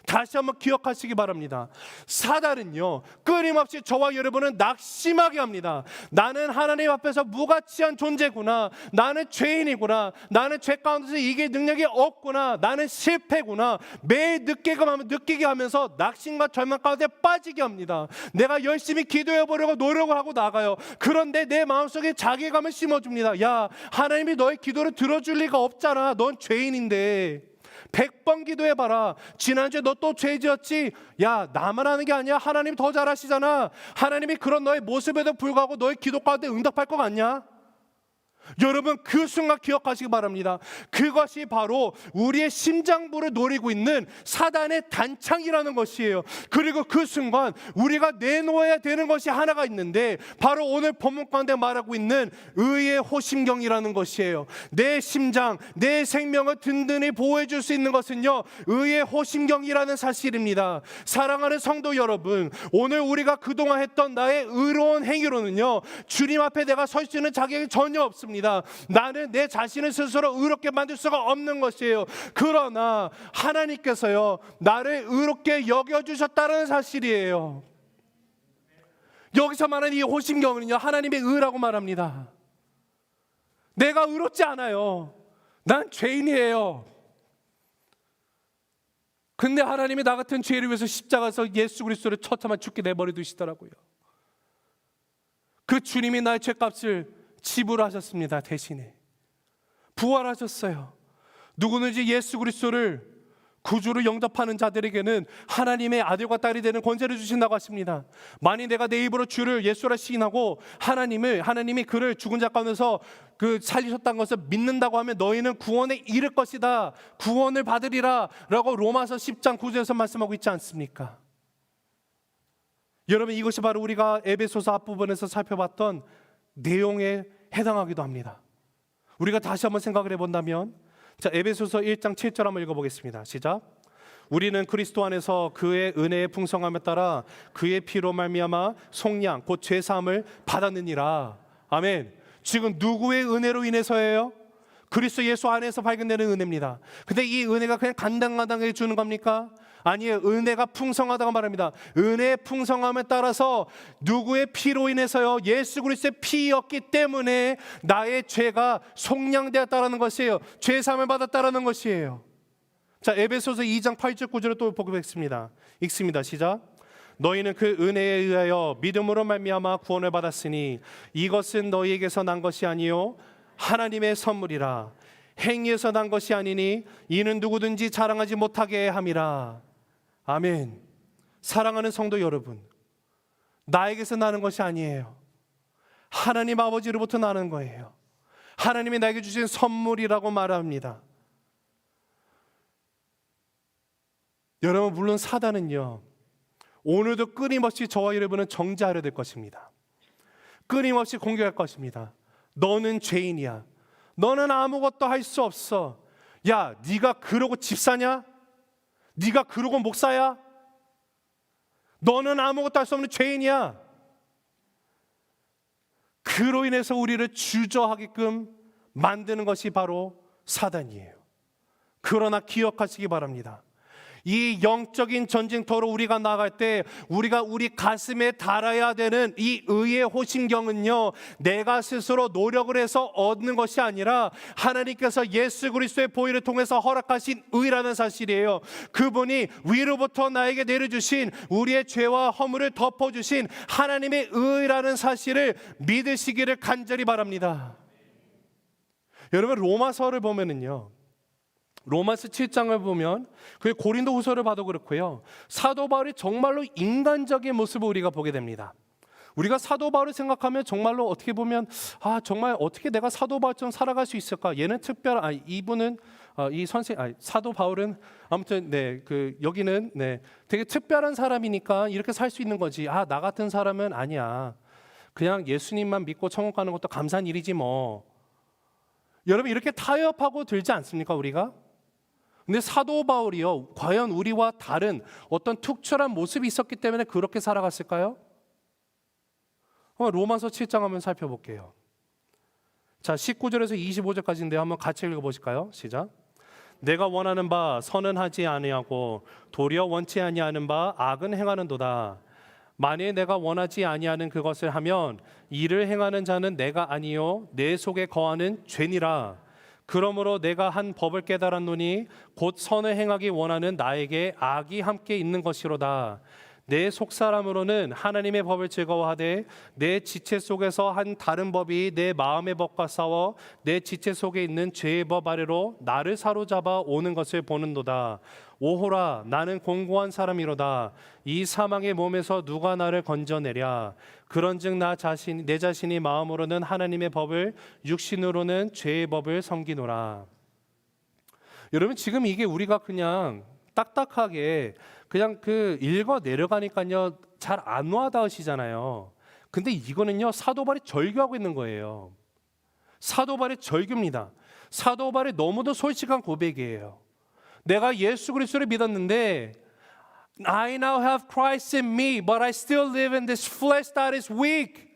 다시 한번 기억하시기 바랍니다. 사단은요, 끊임없이 저와 여러분은 낙심하게 합니다. 나는 하나님 앞에서 무가치한 존재구나. 나는 죄인이구나. 나는 죄 가운데서 이길 능력이 없구나. 나는 실패구나. 매일 느끼게 하면서 낙심과 절망 가운데 빠지게 합니다. 내가 열심히 기도해 보려고 노력을 하고 나가요. 그런데 내 마음속에 자괴감을 심어줍니다. 야, 하나님이 너의 기도를 들어줄 리가 없잖아. 넌 죄인인데. 100번 기도해봐라. 지난주에 너 또 죄 지었지? 야, 나만 하는 게 아니야. 하나님 더 잘하시잖아. 하나님이 그런 너의 모습에도 불구하고 너의 기도 가운데 응답할 것 같냐? 여러분, 그 순간 기억하시기 바랍니다. 그것이 바로 우리의 심장부를 노리고 있는 사단의 단창이라는 것이에요. 그리고 그 순간 우리가 내놓아야 되는 것이 하나가 있는데, 바로 오늘 본문 가운데 말하고 있는 의의 호심경이라는 것이에요. 내 심장, 내 생명을 든든히 보호해 줄 수 있는 것은요, 의의 호심경이라는 사실입니다. 사랑하는 성도 여러분, 오늘 우리가 그동안 했던 나의 의로운 행위로는요, 주님 앞에 내가 설 수 있는 자격이 전혀 없습니다. 나는 내 자신을 스스로 의롭게 만들 수가 없는 것이에요. 그러나 하나님께서요, 나를 의롭게 여겨주셨다는 사실이에요. 여기서 말하는 이 호심경은요, 하나님의 의라고 말합니다. 내가 의롭지 않아요. 난 죄인이에요. 근데 하나님이 나 같은 죄를 위해서 십자가에서 예수 그리스도를 처참한 죽게 내버려 두시더라고요. 그 주님이 나의 죄값을 지불하셨습니다. 대신에 부활하셨어요. 누구든지 예수 그리스도를 구주로 영접하는 자들에게는 하나님의 아들과 딸이 되는 권세를 주신다고 하십니다. 만일 내가 내 입으로 주를 예수라 시인하고 하나님이 그를 죽은 자 가운데서 살리셨다는 것을 믿는다고 하면 너희는 구원에 이를 것이다, 구원을 받으리라 라고 로마서 10장 9절에서 말씀하고 있지 않습니까? 여러분, 이것이 바로 우리가 에베소서 앞부분에서 살펴봤던 내용에 해당하기도 합니다. 우리가 다시 한번 생각을 해본다면, 자, 에베소서 1장 7절 한번 읽어보겠습니다. 시작. 우리는 그리스도 안에서 그의 은혜의 풍성함에 따라 그의 피로 말미암아 속량 곧 죄사함을 받았느니라. 아멘. 지금 누구의 은혜로 인해서예요? 그리스도 예수 안에서 발견되는 은혜입니다. 근데 이 은혜가 그냥 간당간당하게 주는 겁니까? 아니에요. 은혜가 풍성하다고 말합니다. 은혜의 풍성함에 따라서 누구의 피로 인해서요? 예수 그리스도의 피였기 때문에 나의 죄가 속량되었다라는 것이에요. 죄사함을 받았다라는 것이에요. 자, 에베소서 2장 8절 9절을 또 보겠습니다. 읽습니다. 시작. 너희는 그 은혜에 의하여 믿음으로 말미암아 구원을 받았으니 이것은 너희에게서 난 것이 아니요 하나님의 선물이라. 행위에서 난 것이 아니니 이는 누구든지 자랑하지 못하게 함이라. 아멘. 사랑하는 성도 여러분, 나에게서 나는 것이 아니에요. 하나님 아버지로부터 나는 거예요. 하나님이 나에게 주신 선물이라고 말합니다. 여러분, 물론 사단은요, 오늘도 끊임없이 저와 여러분은 정죄하려 될 것입니다. 끊임없이 공격할 것입니다. 너는 죄인이야. 너는 아무것도 할 수 없어. 야, 네가 그러고 집사냐? 네가 그러고 목사야? 너는 아무것도 할 수 없는 죄인이야. 그로 인해서 우리를 주저하게끔 만드는 것이 바로 사단이에요. 그러나 기억하시기 바랍니다. 이 영적인 전쟁터로 우리가 나갈 때 우리가 우리 가슴에 달아야 되는 이 의의 호심경은요, 내가 스스로 노력을 해서 얻는 것이 아니라 하나님께서 예수 그리스도의 보혈을 통해서 허락하신 의라는 사실이에요. 그분이 위로부터 나에게 내려주신 우리의 죄와 허물을 덮어주신 하나님의 의라는 사실을 믿으시기를 간절히 바랍니다. 여러분, 로마서를 보면은요, 로마서 7장을 보면, 그 고린도 후서를 봐도 그렇고요, 사도 바울이 정말로 인간적인 모습을 우리가 보게 됩니다. 우리가 사도 바울을 생각하면 정말로 어떻게 보면 정말 어떻게 내가 사도 바울처럼 살아갈 수 있을까? 얘는 이분은 사도 바울은 아무튼 여기는 되게 특별한 사람이니까 이렇게 살 수 있는 거지. 나 같은 사람은 아니야. 그냥 예수님만 믿고 천국 가는 것도 감사한 일이지 뭐. 여러분, 이렇게 타협하고 들지 않습니까, 우리가? 근데 사도 바울이요, 과연 우리와 다른 어떤 특출한 모습이 있었기 때문에 그렇게 살아갔을까요? 로마서 7장 한번 살펴볼게요. 자, 19절에서 25절까지인데요. 한번 같이 읽어보실까요? 시작. 내가 원하는 바 선은 하지 아니하고 도리어 원치 아니하는 바 악은 행하는도다. 만일 내가 원하지 아니하는 그것을 하면 이를 행하는 자는 내가 아니요 내 속에 거하는 죄니라. 그러므로 내가 한 법을 깨달았노니 곧 선을 행하기 원하는 나에게 악이 함께 있는 것이로다. 내 속사람으로는 하나님의 법을 즐거워하되 내 지체 속에서 한 다른 법이 내 마음의 법과 싸워 내 지체 속에 있는 죄의 법 아래로 나를 사로잡아 오는 것을 보는도다. 오호라, 나는 공고한 사람이로다. 이 사망의 몸에서 누가 나를 건져내랴. 그런즉 내 자신이 마음으로는 하나님의 법을, 육신으로는 죄의 법을 섬기노라. 여러분, 지금 이게 우리가 그냥 딱딱하게 그냥 읽어 내려가니까요 잘 안 와닿으시잖아요. 근데 이거는요 사도 바울이 절규하고 있는 거예요. 사도 바울의 절규입니다. 사도 바울의 너무도 솔직한 고백이에요. 내가 예수 그리스도를 믿었는데 I now have Christ in me, but I still live in this flesh that is weak.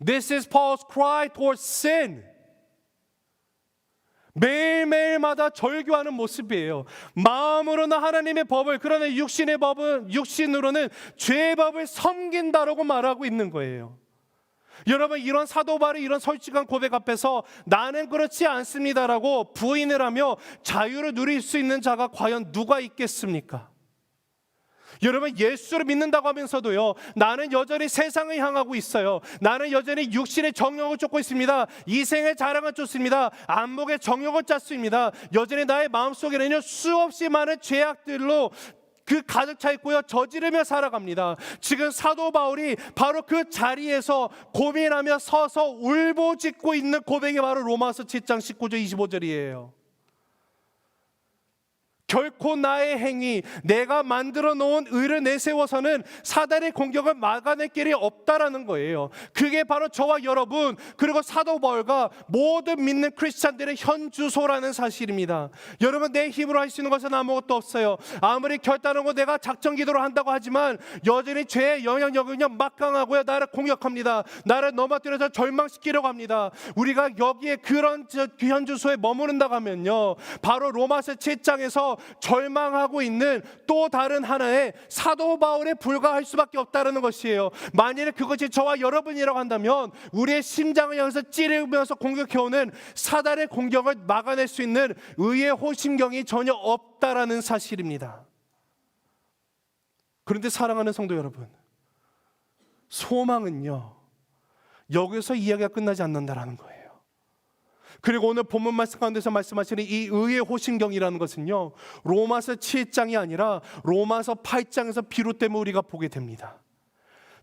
This is Paul's cry towards sin. 매일매일마다 절규하는 모습이에요. 마음으로는 하나님의 법을, 그러나 육신의 법은, 육신으로는 죄의 법을 섬긴다라고 말하고 있는 거예요. 여러분, 이런 사도 바울의 이런 솔직한 고백 앞에서 나는 그렇지 않습니다라고 부인을 하며 자유를 누릴 수 있는 자가 과연 누가 있겠습니까? 여러분, 예수를 믿는다고 하면서도요, 나는 여전히 세상을 향하고 있어요. 나는 여전히 육신의 정욕을 쫓고 있습니다. 이생의 자랑을 쫓습니다. 안목의 정욕을 짰습니다. 여전히 나의 마음속에는요, 수없이 많은 죄악들로 가득 차 있고요, 저지르며 살아갑니다. 지금 사도 바울이 바로 그 자리에서 고민하며 서서 울부짖고 있는 고백이 바로 로마서 7장 19절 25절이에요. 결코 나의 행위, 내가 만들어 놓은 의를 내세워서는 사단의 공격을 막아낼 길이 없다라는 거예요. 그게 바로 저와 여러분, 그리고 사도 바울과 모든 믿는 크리스찬들의 현주소라는 사실입니다. 여러분, 내 힘으로 할 수 있는 것은 아무것도 없어요. 아무리 결단하고 내가 작전 기도를 한다고 하지만 여전히 죄의 영향력은요, 막강하고요, 나를 공격합니다. 나를 넘어뜨려서 절망시키려고 합니다. 우리가 여기에 그런 현주소에 머무른다고 하면요, 바로 로마서 7장에서 절망하고 있는 또 다른 하나의 사도 바울에 불과할 수밖에 없다는 것이에요. 만일 그것이 저와 여러분이라고 한다면 우리의 심장을 향해서 찌르면서 공격해오는 사단의 공격을 막아낼 수 있는 의의 호심경이 전혀 없다라는 사실입니다. 그런데 사랑하는 성도 여러분, 소망은요, 여기서 이야기가 끝나지 않는다라는 거예요. 그리고 오늘 본문 말씀 가운데서 말씀하시는 이 의의 호심경이라는 것은요, 로마서 7장이 아니라 로마서 8장에서 비롯됨을 우리가 보게 됩니다.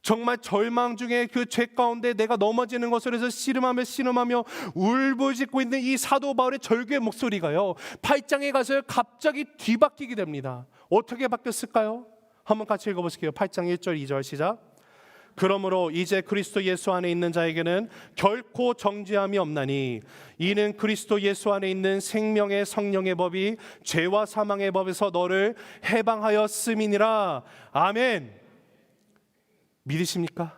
정말 절망 중에 그 죄 가운데 내가 넘어지는 것을 해서 씨름하며 울부짖고 있는 이 사도 바울의 절규의 목소리가요, 8장에 가서 갑자기 뒤바뀌게 됩니다. 어떻게 바뀌었을까요? 한번 같이 읽어보실게요. 8장 1절 2절 시작. 그러므로 이제 그리스도 예수 안에 있는 자에게는 결코 정죄함이 없나니 이는 그리스도 예수 안에 있는 생명의 성령의 법이 죄와 사망의 법에서 너를 해방하였음이니라. 아멘. 믿으십니까?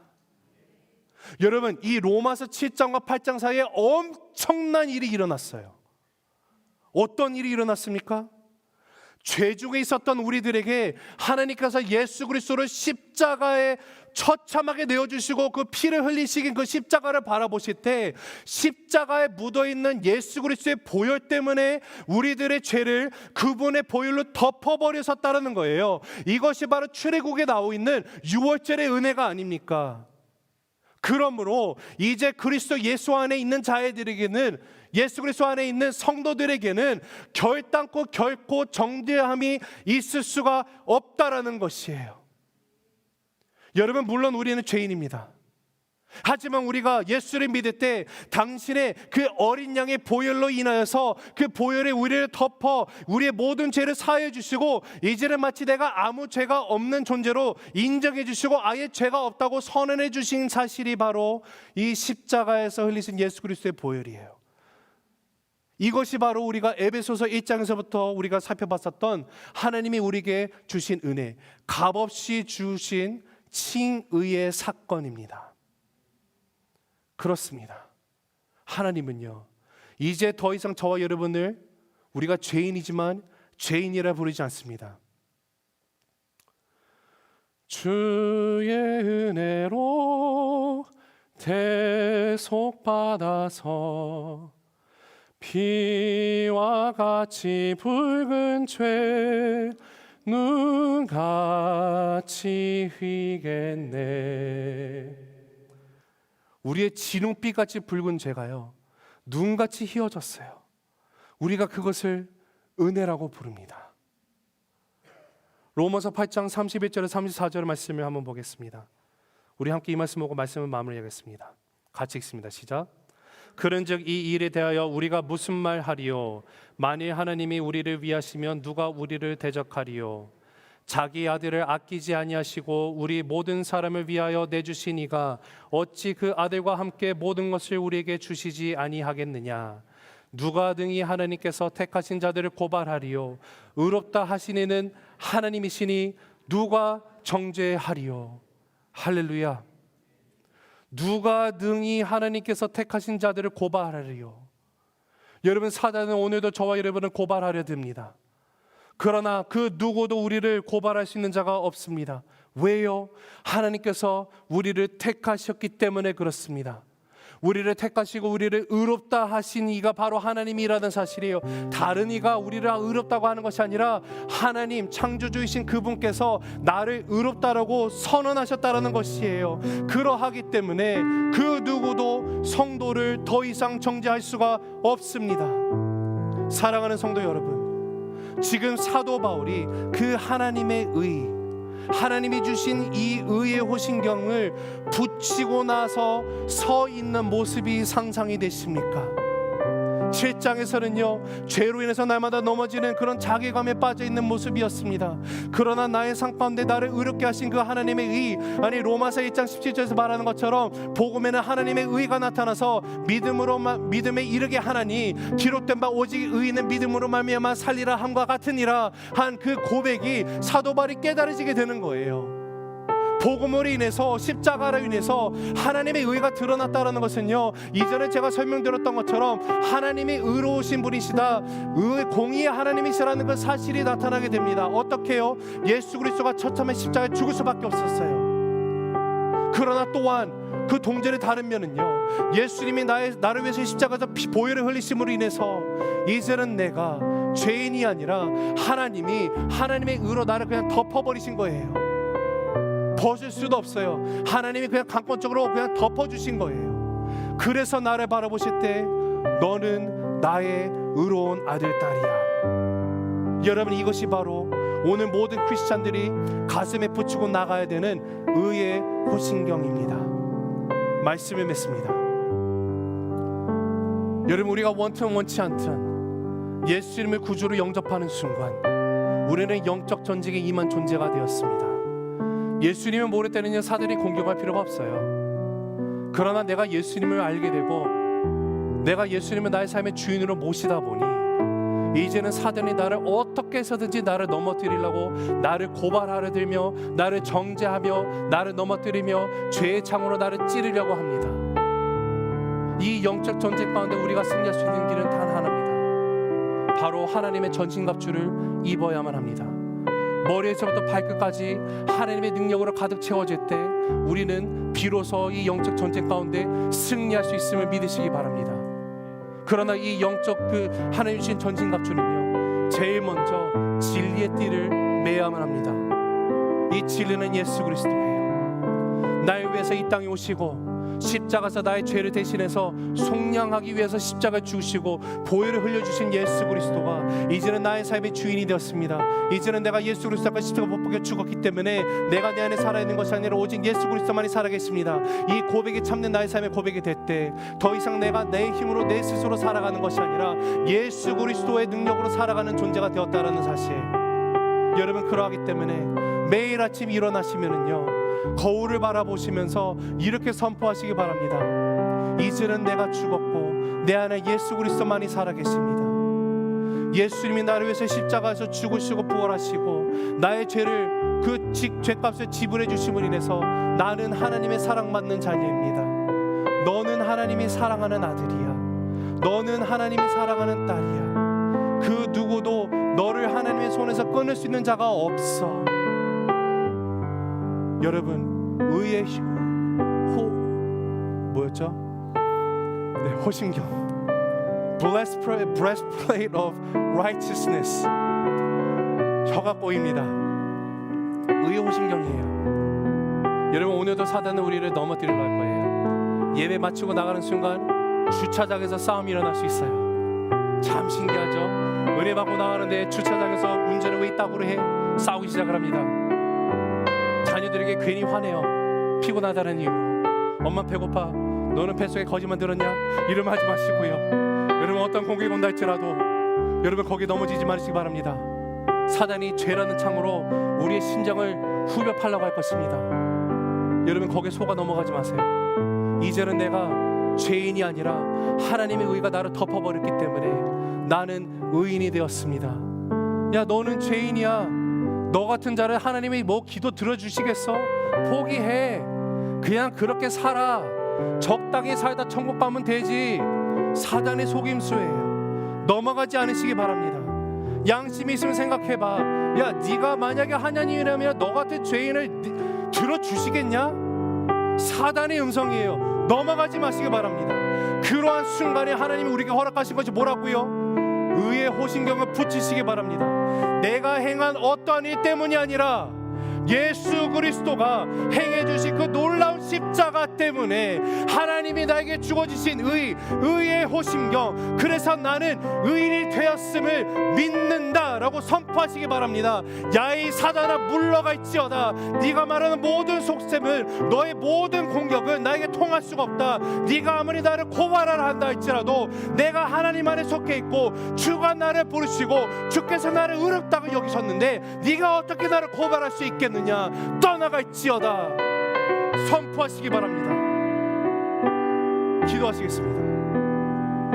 여러분, 이 로마서 7장과 8장 사이에 엄청난 일이 일어났어요. 어떤 일이 일어났습니까? 죄 중에 있었던 우리들에게 하나님께서 예수 그리스도를 십자가에 처참하게 내어주시고 그 피를 흘리시긴 그 십자가를 바라보실 때 십자가에 묻어있는 예수 그리스도의 보혈 때문에 우리들의 죄를 그분의 보혈로 덮어버리셨다는 거예요. 이것이 바로 출애굽에 나오고 있는 유월절의 은혜가 아닙니까? 그러므로 이제 그리스도 예수 안에 있는 자들에게는, 예수 그리스도 안에 있는 성도들에게는 결단코 결코 정죄함이 있을 수가 없다라는 것이에요. 여러분, 물론 우리는 죄인입니다. 하지만 우리가 예수를 믿을 때 당신의 그 어린 양의 보혈로 인하여서 그 보혈의 우리를 덮어 우리의 모든 죄를 사해 주시고 이제는 마치 내가 아무 죄가 없는 존재로 인정해 주시고 아예 죄가 없다고 선언해 주신 사실이 바로 이 십자가에서 흘리신 예수 그리스도의 보혈이에요. 이것이 바로 우리가 에베소서 1장에서부터 우리가 살펴봤었던 하나님이 우리에게 주신 은혜, 값없이 주신 칭의의 사건입니다. 그렇습니다. 하나님은요, 이제 더 이상 저와 여러분을 우리가 죄인이지만 죄인이라 부르지 않습니다. 주의 은혜로 대속받아서 피와 같이 붉은 죄 눈같이 휘겠네. 우리의 진홍빛같이 붉은 죄가요, 눈같이 휘어졌어요. 우리가 그것을 은혜라고 부릅니다. 로마서 8장 31절에 34절 말씀을 한번 보겠습니다. 우리 함께 이 말씀 보고 말씀을 마무리하겠습니다. 같이 읽습니다. 시작. 그런즉 이 일에 대하여 우리가 무슨 말 하리요? 만일 하나님이 우리를 위하시면 누가 우리를 대적하리요? 자기 아들을 아끼지 아니하시고 우리 모든 사람을 위하여 내주신 이가 어찌 그 아들과 함께 모든 것을 우리에게 주시지 아니하겠느냐? 누가 등이 하나님께서 택하신 자들을 고발하리요? 의롭다 하신 이는 하나님이시니 누가 정죄하리요? 할렐루야. 누가 등이 하나님께서 택하신 자들을 고발하리요? 여러분, 사단은 오늘도 저와 여러분을 고발하려 듭니다. 그러나 그 누구도 우리를 고발할 수 있는 자가 없습니다. 왜요? 하나님께서 우리를 택하셨기 때문에 그렇습니다. 우리를 택하시고 우리를 의롭다 하신 이가 바로 하나님이라는 사실이에요. 다른 이가 우리를 의롭다고 하는 것이 아니라 하나님 창조주이신 그분께서 나를 의롭다라고 선언하셨다라는 것이에요. 그러하기 때문에 그 누구도 성도를 더 이상 정죄할 수가 없습니다. 사랑하는 성도 여러분, 지금 사도 바울이 그 하나님의 의, 하나님이 주신 이 의의 호신경을 붙이고 나서 서 있는 모습이 상상이 되십니까? 7장에서는요, 죄로 인해서 날마다 넘어지는 그런 자괴감에 빠져 있는 모습이었습니다. 그러나 나의 삶 가운데 나를 의롭게 하신 그 하나님의 의, 아니 로마서 1장 17절에서 말하는 것처럼 복음에는 하나님의 의가 나타나서 믿음에 이르게 하나니 기록된 바 오직 의인은 믿음으로 말미암아 살리라 함과 같으니라 한 그 고백이 사도 바울이 깨달아지게 되는 거예요. 복음으로 인해서, 십자가로 인해서 하나님의 의가 드러났다는 것은요, 이전에 제가 설명드렸던 것처럼 하나님이 의로우신 분이시다, 공의의 하나님이시라는 그 사실이 나타나게 됩니다. 어떻게요? 예수 그리스도가 처참한 십자가에 죽을 수밖에 없었어요. 그러나 또한 그 동전의 다른 면은요, 예수님이 나를 위해서 십자가에서 보혈을 흘리심으로 인해서 이제는 내가 죄인이 아니라 하나님의 의로 나를 그냥 덮어버리신 거예요. 벗을 수도 없어요. 하나님이 그냥 강권적으로 그냥 덮어주신 거예요. 그래서 나를 바라보실 때 너는 나의 의로운 아들 딸이야. 여러분, 이것이 바로 오늘 모든 크리스찬들이 가슴에 붙이고 나가야 되는 의의 호신경입니다. 말씀을 맺습니다. 여러분, 우리가 원튼 원치 않든 예수님을 구주로 영접하는 순간 우리는 영적 전쟁에 임한 존재가 되었습니다. 예수님을 모를 때는요, 사들이 공격할 필요가 없어요. 그러나 내가 예수님을 알게 되고 내가 예수님을 나의 삶의 주인으로 모시다 보니 이제는 사단이 나를 어떻게 해서든지 나를 넘어뜨리려고 나를 고발하려 들며 나를 정죄하며 나를 넘어뜨리며 죄의 창으로 나를 찌르려고 합니다. 이 영적 전쟁 가운데 우리가 승리할 수 있는 길은 단 하나입니다. 바로 하나님의 전신갑주를 입어야만 합니다. 머리에서부터 발끝까지 하나님의 능력으로 가득 채워질 때 우리는 비로소 이 영적 전쟁 가운데 승리할 수 있음을 믿으시기 바랍니다. 그러나 이 영적 하나님 주신 전신갑주는요, 제일 먼저 진리의 띠를 매야만 합니다. 이 진리는 예수 그리스도예요. 나를 위해서 이 땅에 오시고 십자가에서 나의 죄를 대신해서 속량하기 위해서 십자가를 죽으시고 보혈을 흘려주신 예수 그리스도가 이제는 나의 삶의 주인이 되었습니다. 이제는 내가 예수 그리스도가 십자가 못 박혀 죽었기 때문에 내가 내 안에 살아있는 것이 아니라 오직 예수 그리스도만이 살아계십니다. 이 고백이 참된 나의 삶의 고백이 될 때 더 이상 내가 내 힘으로 내 스스로 살아가는 것이 아니라 예수 그리스도의 능력으로 살아가는 존재가 되었다라는 사실, 여러분, 그러하기 때문에 매일 아침 일어나시면은요, 거울을 바라보시면서 이렇게 선포하시기 바랍니다. 이제는 내가 죽었고 내 안에 예수 그리스도만이 살아계십니다. 예수님이 나를 위해서 십자가에서 죽으시고 부활하시고 나의 죄를 그 죄값을 지불해 주심으로 인해서 나는 하나님의 사랑받는 자녀입니다. 너는 하나님이 사랑하는 아들이야. 너는 하나님이 사랑하는 딸이야. 그 누구도 너를 하나님의 손에서 끊을 수 있는 자가 없어. 여러분, 의의 호신경, breastplate of righteousness, 혀가 꼬입니다. 의의 호신경이에요. 여러분, 오늘도 사단은 우리를 넘어뜨리려 할 거예요. 예배 마치고 나가는 순간 주차장에서 싸움이 일어날 수 있어요. 참 신기하죠? 은혜 받고 나가는데 주차장에서 운전을 왜 이따구로 해? 싸우기 시작을 합니다. 자녀들에게 괜히 화내요. 피곤하다는 이유로. 엄마 배고파. 너는 뱃속에 거짓말 들었냐? 이러면 하지 마시고요. 여러분, 어떤 공격이 온다 할지라도 여러분 거기 넘어지지 마시기 바랍니다. 사단이 죄라는 창으로 우리의 심장을 후벼 팔려고 할 것입니다. 여러분, 거기에 속아 넘어가지 마세요. 이제는 내가 죄인이 아니라 하나님의 의가 나를 덮어버렸기 때문에 나는 의인이 되었습니다. 야, 너는 죄인이야. 너 같은 자를 하나님이 뭐 기도 들어주시겠어? 포기해. 그냥 그렇게 살아. 적당히 살다 천국 가면 되지. 사단의 속임수예요. 넘어가지 않으시기 바랍니다. 양심이 있으면 생각해봐. 야, 네가 만약에 하나님이라면 너 같은 죄인을 들어주시겠냐? 사단의 음성이에요. 넘어가지 마시기 바랍니다. 그러한 순간에 하나님이 우리에게 허락하신 것이 뭐라고요? 의의 호신경을 붙이시기 바랍니다. 내가 행한 어떠한 일 때문이 아니라 예수 그리스도가 행해주신 그 놀라운 십자가 때문에 하나님이 나에게 주어지신 의의 호심경, 그래서 나는 의인이 되었음을 믿는다라고 선포하시기 바랍니다. 야이 사단아 물러갈지어다. 네가 말하는 모든 속셈을, 너의 모든 공격은 나에게 통할 수가 없다. 네가 아무리 나를 고발하라 한다 할지라도 내가 하나님 안에 속해 있고 주가 나를 부르시고 주께서 나를 의롭다고 여기셨는데 네가 어떻게 나를 고발할 수 있겠느냐? 떠나갈지어다 선포하시기 바랍니다. 기도하시겠습니다.